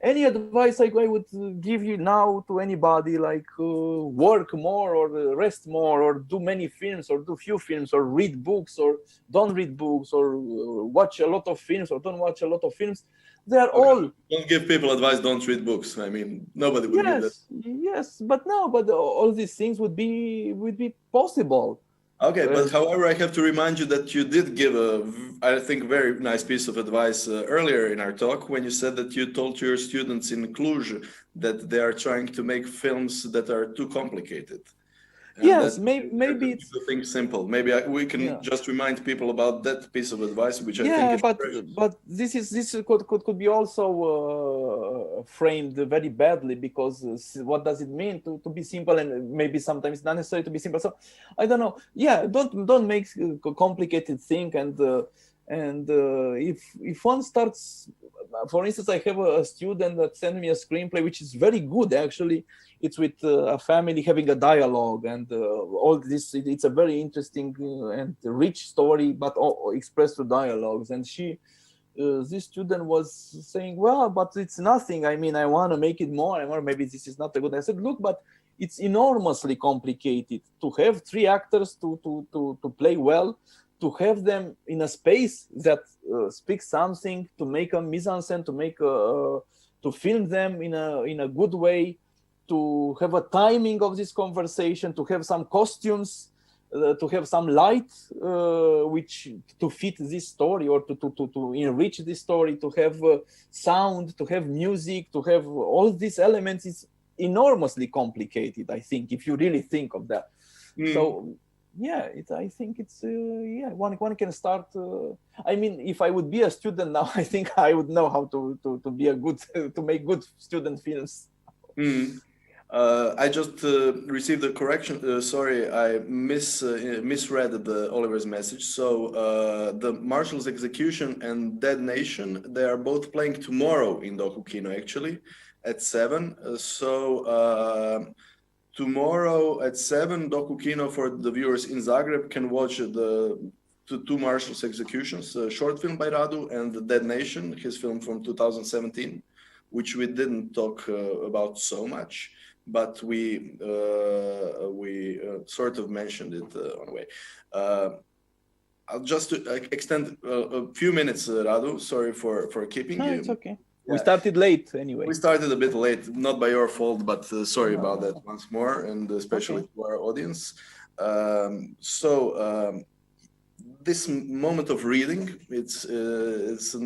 any advice I would give you now to anybody, like work more or rest more, or do many films or do few films, or read books or don't read books, or watch a lot of films or don't watch a lot of films. They are all. Don't give people advice. Don't read books. I mean, nobody would do that. Yes, but all these things would be possible Okay, but however, I have to remind you that you did give I think, very nice piece of advice earlier in our talk when you said that you told your students in Cluj that they are trying to make films that are too complicated. And yes, that maybe keep it's the thing simple. Maybe we can just remind people about that piece of advice, which I think is but this could be also framed very badly, because what does it mean to be simple, and maybe sometimes it's not necessary to be simple. So I don't know. Yeah, don't make complicated thing, and if one starts, for instance, I have a student that sent me a screenplay which is very good actually. It's with a family having a dialogue, and all this. It's a very interesting and rich story, but all expressed through dialogues. And this student was saying, "Well, but it's nothing. I mean, I want to make it more. I want maybe this is not a good." I said, "Look, but it's enormously complicated to have 3 actors to play well, to have them in a space that speaks something, to make a mise-en-scène, to film them in a good way." To have a timing of this conversation, to have some costumes, to have some light, which to fit this story, or to enrich this story, to have sound, to have music, to have all these elements is enormously complicated, I think, if you really think of that. So yeah, I think it's one can start. I mean, if I would be a student now, I think I would know how to be a good to make good student films. I just received a correction. Sorry, I misread Oliver's message. So the Marshal's Execution and Dead Nation, they are both playing tomorrow in Doku Kino, actually, at 7. Tomorrow at 7, Doku Kino, for the viewers in Zagreb, can watch the two Marshal's Executions, a short film by Radu, and The Dead Nation, his film from 2017, which we didn't talk about so much, but we sort of mentioned it on the way. I'll just extend a few minutes, Radu. Sorry for keeping you. No, it's okay. Yeah. We started late anyway. We started a bit late, not by your fault, but sorry about that once more, and especially to our audience. This moment of reading, it's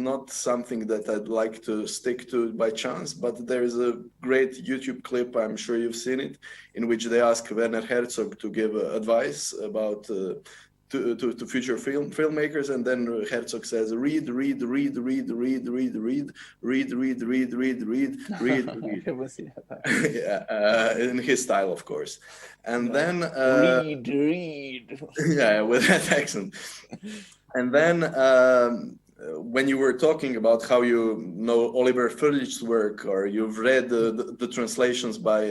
not something that I'd like to stick to by chance, but there is a great YouTube clip, I'm sure you've seen it, in which they ask Werner Herzog to give advice about to future filmmakers, and then Herzog says, read, yeah, in his style, of course. And then read. Yeah, with that accent. And then when you were talking about how you know Oliver Frljić's work, or you've read the translations by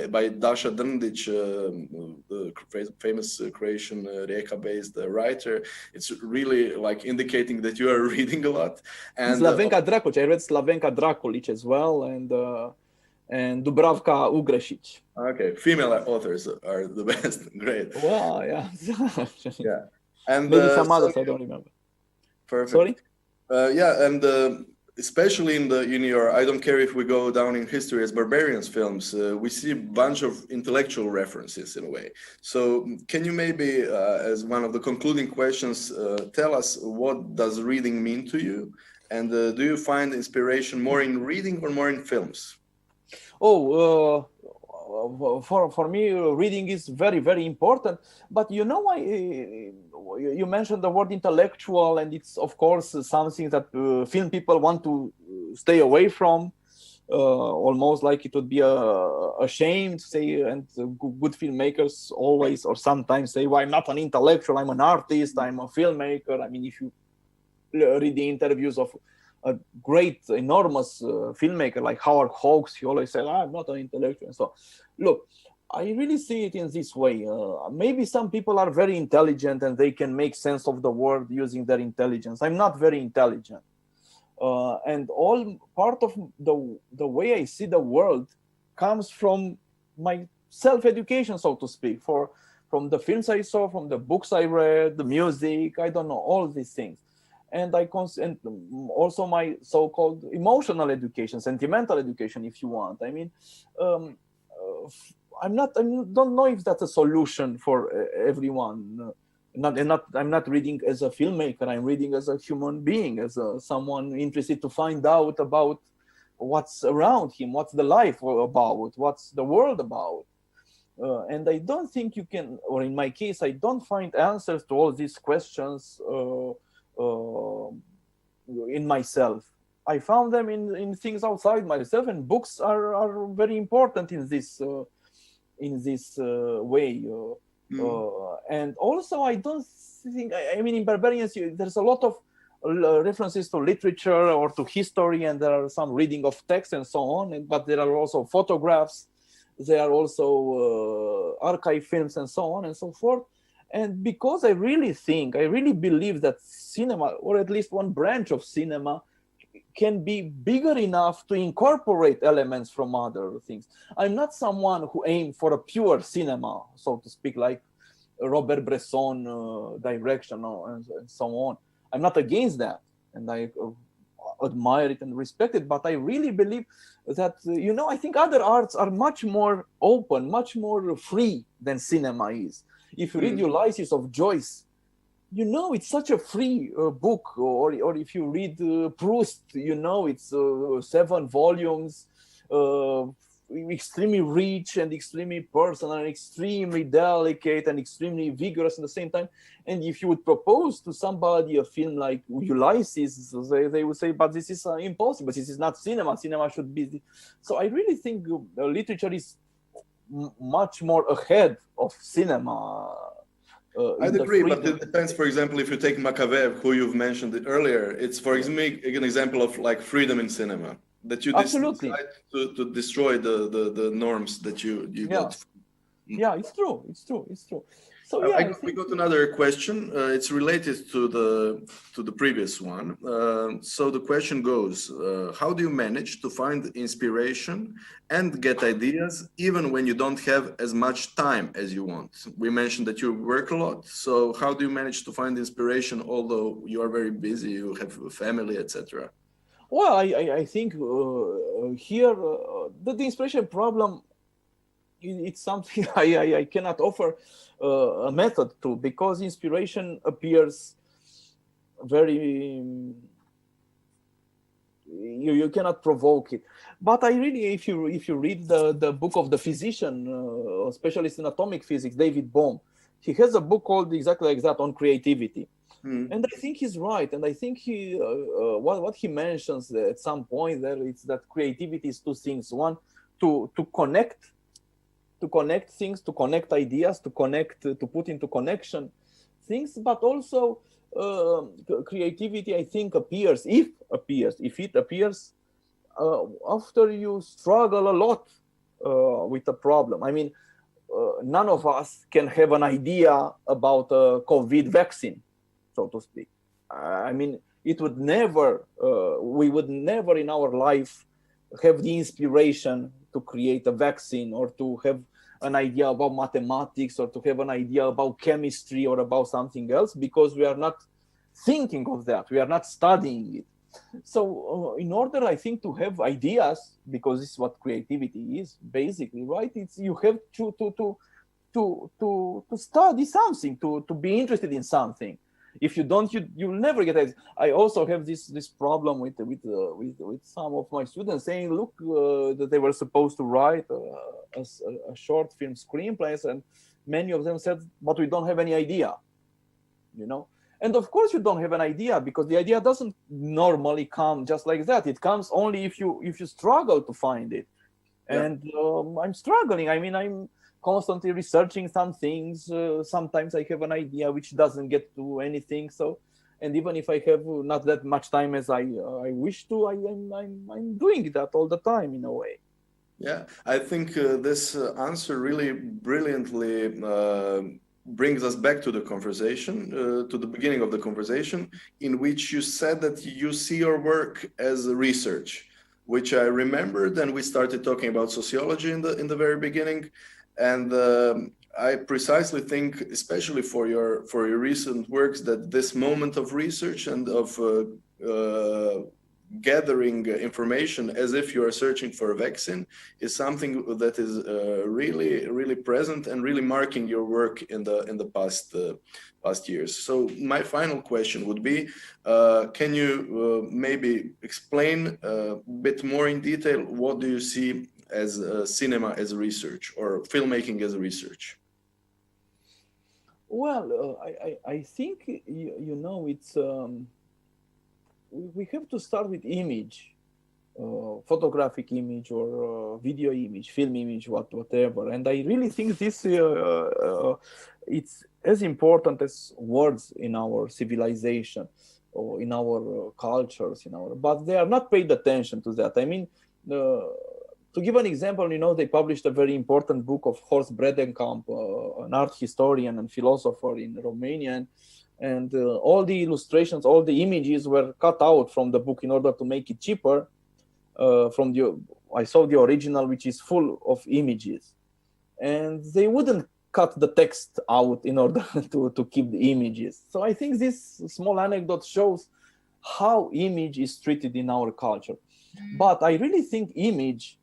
Daša Drndić, the famous Croatian Rijeka-based writer, it's really like indicating that you are reading a lot. And Slavenka Drakulić, I read Slavenka Drakulić as well, and Dubravka Ugrešić. Okay, female authors are the best. Great. Wow, yeah. Yeah. And maybe some others, I don't remember. Perfect. Sorry? Yeah, and especially in your, I don't care if we go down in history as barbarians films, we see a bunch of intellectual references in a way. So can you maybe, as one of the concluding questions, tell us what does reading mean to you? And do you find inspiration more in reading or more in films? For me, reading is very, very important. But you know, you mentioned the word intellectual, and it's of course something that film people want to stay away from. Almost like it would be a shame to say, and good filmmakers always or sometimes say, well, I'm not an intellectual, I'm an artist, I'm a filmmaker. I mean, if you read the interviews of a great, enormous filmmaker like Howard Hawks, he always said, I'm not an intellectual. So, look, I really see it in this way. Maybe some people are very intelligent and they can make sense of the world using their intelligence. I'm not very intelligent. And all part of the way I see the world comes from my self-education, so to speak, from the films I saw, from the books I read, the music, I don't know, all these things. And also my so-called emotional education, sentimental education, if you want. I mean, I don't know if that's a solution for everyone. I'm not reading as a filmmaker. I'm reading as a human being, as someone interested to find out about what's around him, what's the life about, what's the world about. And I don't think you can, or in my case, I don't find answers to all these questions in myself. I found them in things outside myself, and books are very important in this way. And also, I don't think, I mean, in Barbarians, there's a lot of references to literature or to history, and there are some reading of text and so on, but there are also photographs, there are also archive films and so on and so forth. And because I really believe that cinema, or at least one branch of cinema, can be bigger enough to incorporate elements from other things. I'm not someone who aims for a pure cinema, so to speak, like Robert Bresson direction and so on. I'm not against that, and I admire it and respect it, but I really believe that, I think other arts are much more open, much more free than cinema is. If you read Ulysses of Joyce, it's such a free book, or if you read Proust, it's 7 volumes, extremely rich and extremely personal and extremely delicate and extremely vigorous at the same time. And if you would propose to somebody a film like Ulysses, they would say, but this is impossible, this is not cinema, cinema should be. So I really think literature is much more ahead of cinema. I'd agree, but it depends. For example, if you take Macavev, who you've mentioned it earlier, it's for an example of like freedom in cinema, that you decide to destroy the norms that you got. Yeah, it's true. So we got another question. It's related to the previous one. So the question goes: how do you manage to find inspiration and get ideas even when you don't have as much time as you want? We mentioned that you work a lot. So how do you manage to find inspiration although you are very busy, you have a family, etc.? Well, I think here the inspiration problem, it's something I cannot offer a method to, because inspiration appears very, you cannot provoke it. But I really, if you read the book of the physician, a specialist in atomic physics, David Bohm, he has a book called exactly like that, on creativity. And I think he's right. And I think what he mentions at some point there is that creativity is 2 things. One, to connect things, to connect ideas, to put into connection things, but also creativity, I think, if it appears after you struggle a lot with a problem. I mean, none of us can have an idea about a COVID vaccine, so to speak. I mean, we would never in our life have the inspiration to create a vaccine, or to have an idea about mathematics, or to have an idea about chemistry or about something else, because we are not thinking of that, we are not studying it. So in order, I think, to have ideas, because this is what creativity is basically, right? It's you have to study something, to be interested in something. If you don't, you'll never get it. I also have this problem with some of my students saying, look, that they were supposed to write a short film screenplays, and many of them said, but we don't have any idea, And of course you don't have an idea, because the idea doesn't normally come just like that. It comes only if you struggle to find it. Yeah. And I'm struggling. I mean, I'm constantly researching some things. Sometimes I have an idea which doesn't get to anything. So, and even if I have not that much time as I wish to, I'm doing that all the time in a way. Yeah, I think this answer really brilliantly brings us back to the conversation, to the beginning of the conversation, in which you said that you see your work as a research, which I remembered, and we started talking about sociology in the very beginning. And I precisely think, especially for your recent works, that this moment of research and of gathering information as if you are searching for a vaccine is something that is really present and really marking your work in the past years. So my final question would be, can you maybe explain a bit more in detail what do you see as cinema as research or filmmaking as research? Well, I think, you know, it's, we have to start with image, photographic image or video image, film image, whatever. And I really think this, it's as important as words in our civilization or in our cultures, but they are not paid attention to that. I mean, to give an example, you know, they published a very important book of Horst Bredenkamp, an art historian and philosopher in Romanian, and all the illustrations, all the images were cut out from the book in order to make it cheaper. I saw the original, which is full of images, and they wouldn't cut the text out in order to keep the images. So I think this small anecdote shows how image is treated in our culture. But I really think images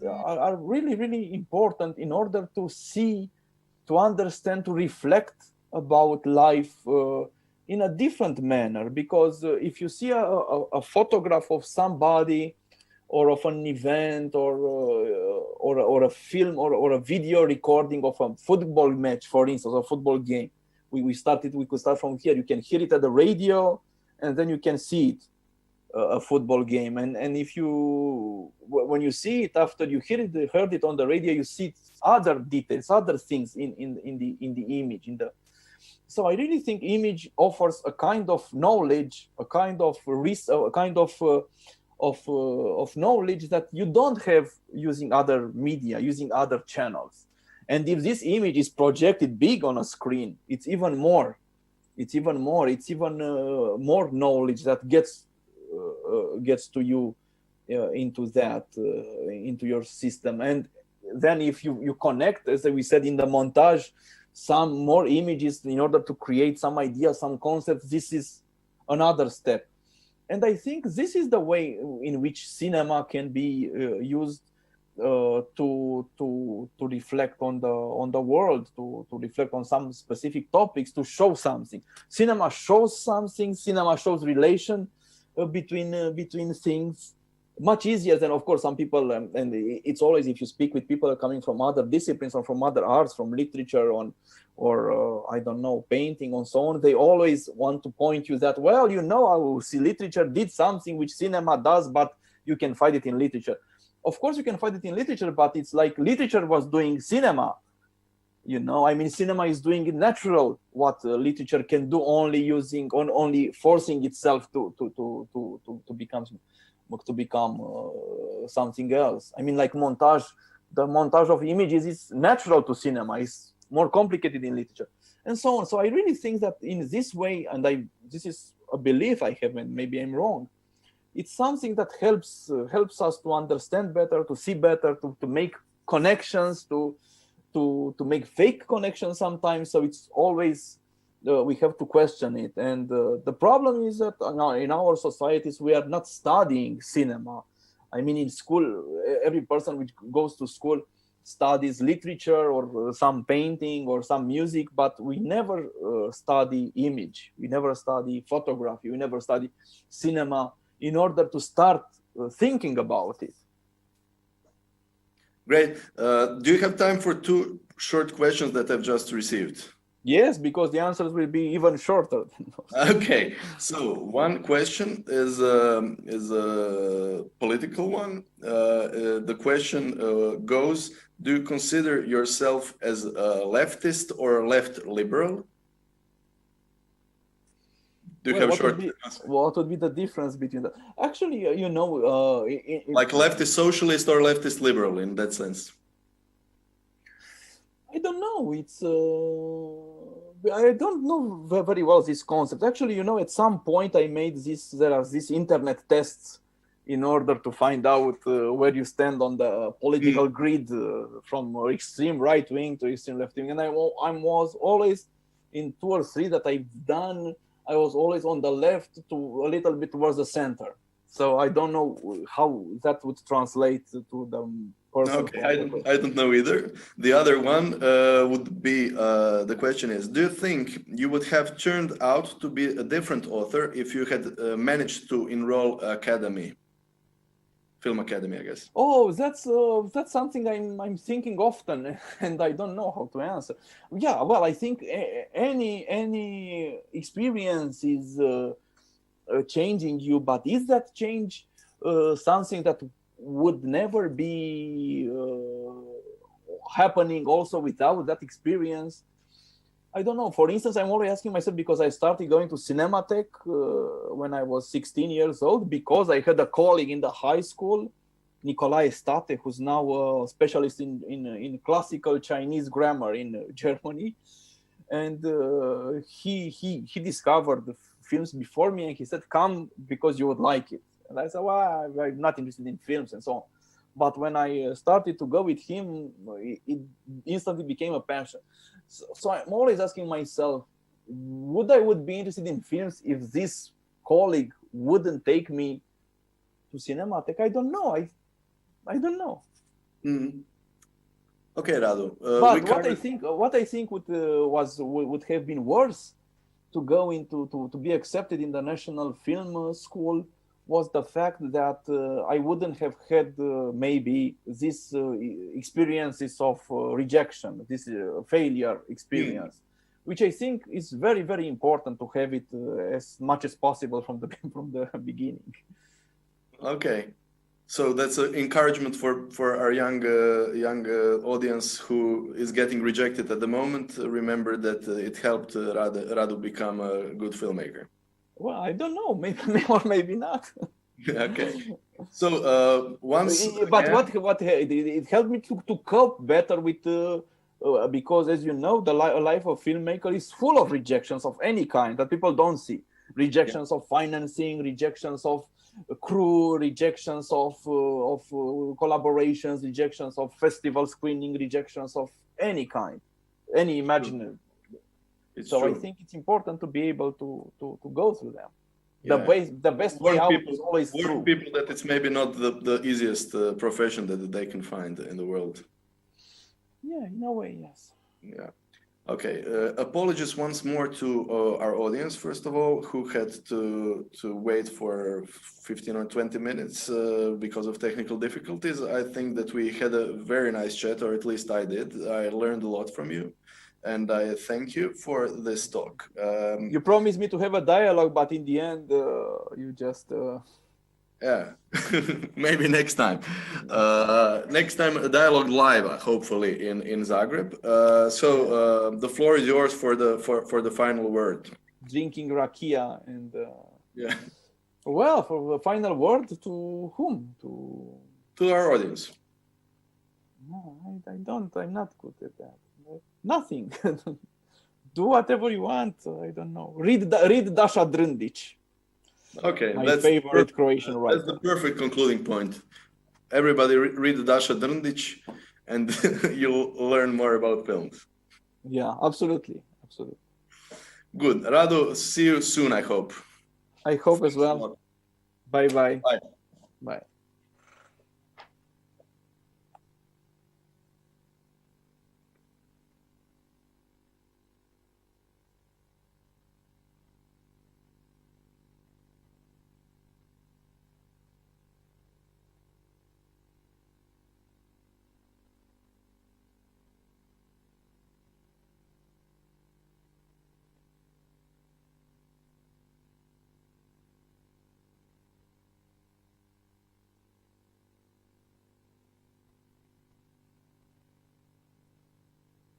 are really important in order to see, to understand, to reflect about life in a different manner. Because if you see a photograph of somebody or of an event or a film or a video recording of a football match, for instance, a football game, we could start from here. You can hear it at the radio, and then you can see it. A football game, and if you, when you see it after you heard it on the radio, you see other details, other things in the image. So I really think image offers a kind of knowledge, a kind of knowledge that you don't have using other media, using other channels. And if this image is projected big on a screen, it's even more knowledge that gets to you, into your system. And then if you connect, as we said in the montage, some more images in order to create some ideas, some concepts, this is another step. And I think this is the way in which cinema can be used to reflect on the world, to reflect on some specific topics, to show something. Cinema shows something. Cinema shows relation between things much easier than, of course, some people, and it's always, if you speak with people coming from other disciplines or from other arts, from literature or I don't know, painting and so on, they always want to point you that, well, you know, I see literature did something which cinema does, but you can find it in literature. Of course you can find it in literature, but it's like literature was doing cinema. I mean, cinema is doing it natural what literature can do, only forcing itself to become something else. I mean, like montage, the montage of images is natural to cinema. It's more complicated in literature, and so on. So I really think that in this way, and this is a belief I have, and maybe I'm wrong, it's something that helps us to understand better, to see better, to make connections, to make fake connections sometimes. So it's always we have to question it. And the problem is that in our societies we are not studying cinema. I mean, in school, every person which goes to school studies literature or some painting or some music, but we never study image. We never study photography. We never study cinema in order to start thinking about it. Great. Do you have time for 2 short questions that I've just received? Yes, because the answers will be even shorter. Okay. So one question is a political one. The question goes: do you consider yourself as a leftist or left liberal? Do you have short? What would be the difference between that? Actually, like leftist socialist or leftist liberal in that sense? I don't know. I don't know very well this concept. Actually, at some point I made there are these internet tests in order to find out where you stand on the political grid from extreme right wing to extreme left wing. And I was always in 2 or 3 that I've done. I was always on the left to a little bit towards the center. So I don't know how that would translate to the person. Okay, I don't know either. The other one would be, the question is, do you think you would have turned out to be a different author if you had managed to enroll academy? Film academy, I guess. Oh, that's something I'm thinking often, and I don't know how to answer. Yeah, well, I think any experience is changing you, but is that change something that would never be happening also without that experience? I don't know. For instance, I'm always asking myself, because I started going to Cinematech when I was 16 years old, because I had a colleague in the high school, Nicolae State, who's now a specialist in classical Chinese grammar in Germany. And he discovered the films before me, and he said, come because you would like it. And I said, well, I'm not interested in films and so on. But when I started to go with him, it instantly became a passion. So I'm always asking myself, would be interested in films if this colleague wouldn't take me to Cinematech? I don't know. I don't know. Mm. Okay, Radu. But what I think would have been worse to go into to be accepted in the National Film School was the fact that I wouldn't have had maybe these experiences of rejection, this failure experience, which I think is very, very important to have it as much as possible from the beginning. Okay, so that's an encouragement for our young audience who is getting rejected at the moment. Remember that it helped Radu become a good filmmaker. Well, I don't know, maybe or maybe not. Okay. So once, but again, what it helped me to cope better with because, as you know, the life of filmmaker is full of rejections of any kind that people don't see. Rejections of financing, rejections of crew, rejections of collaborations, rejections of festival screening, rejections of any kind, any imaginary. So true. I think it's important to be able to go through them. Yeah. The best way out is always through. People that it's maybe not the easiest profession that they can find in the world. Yeah, in a way, yes. Yeah. Okay. Apologies once more to our audience, first of all, who had to wait for 15 or 20 minutes because of technical difficulties. I think that we had a very nice chat, or at least I did. I learned a lot from you. And I thank you for this talk. You promised me to have a dialogue, but in the end, you just... Yeah, maybe next time. Next time, a dialogue live, hopefully, in Zagreb. So the floor is yours for the final word. Drinking rakia and... Yeah. Well, for the final word, to whom? To our audience. No, I don't. I'm not good at that. Nothing. Do whatever you want. I don't know. Read Dasha Drndić. Okay, my favorite Croatian writer. That's the perfect concluding point. Everybody read Dasha Drndić, and you'll learn more about films. Yeah, absolutely. Good. Radu, see you soon, I hope. I hope as well. Bye-bye. Bye. Bye.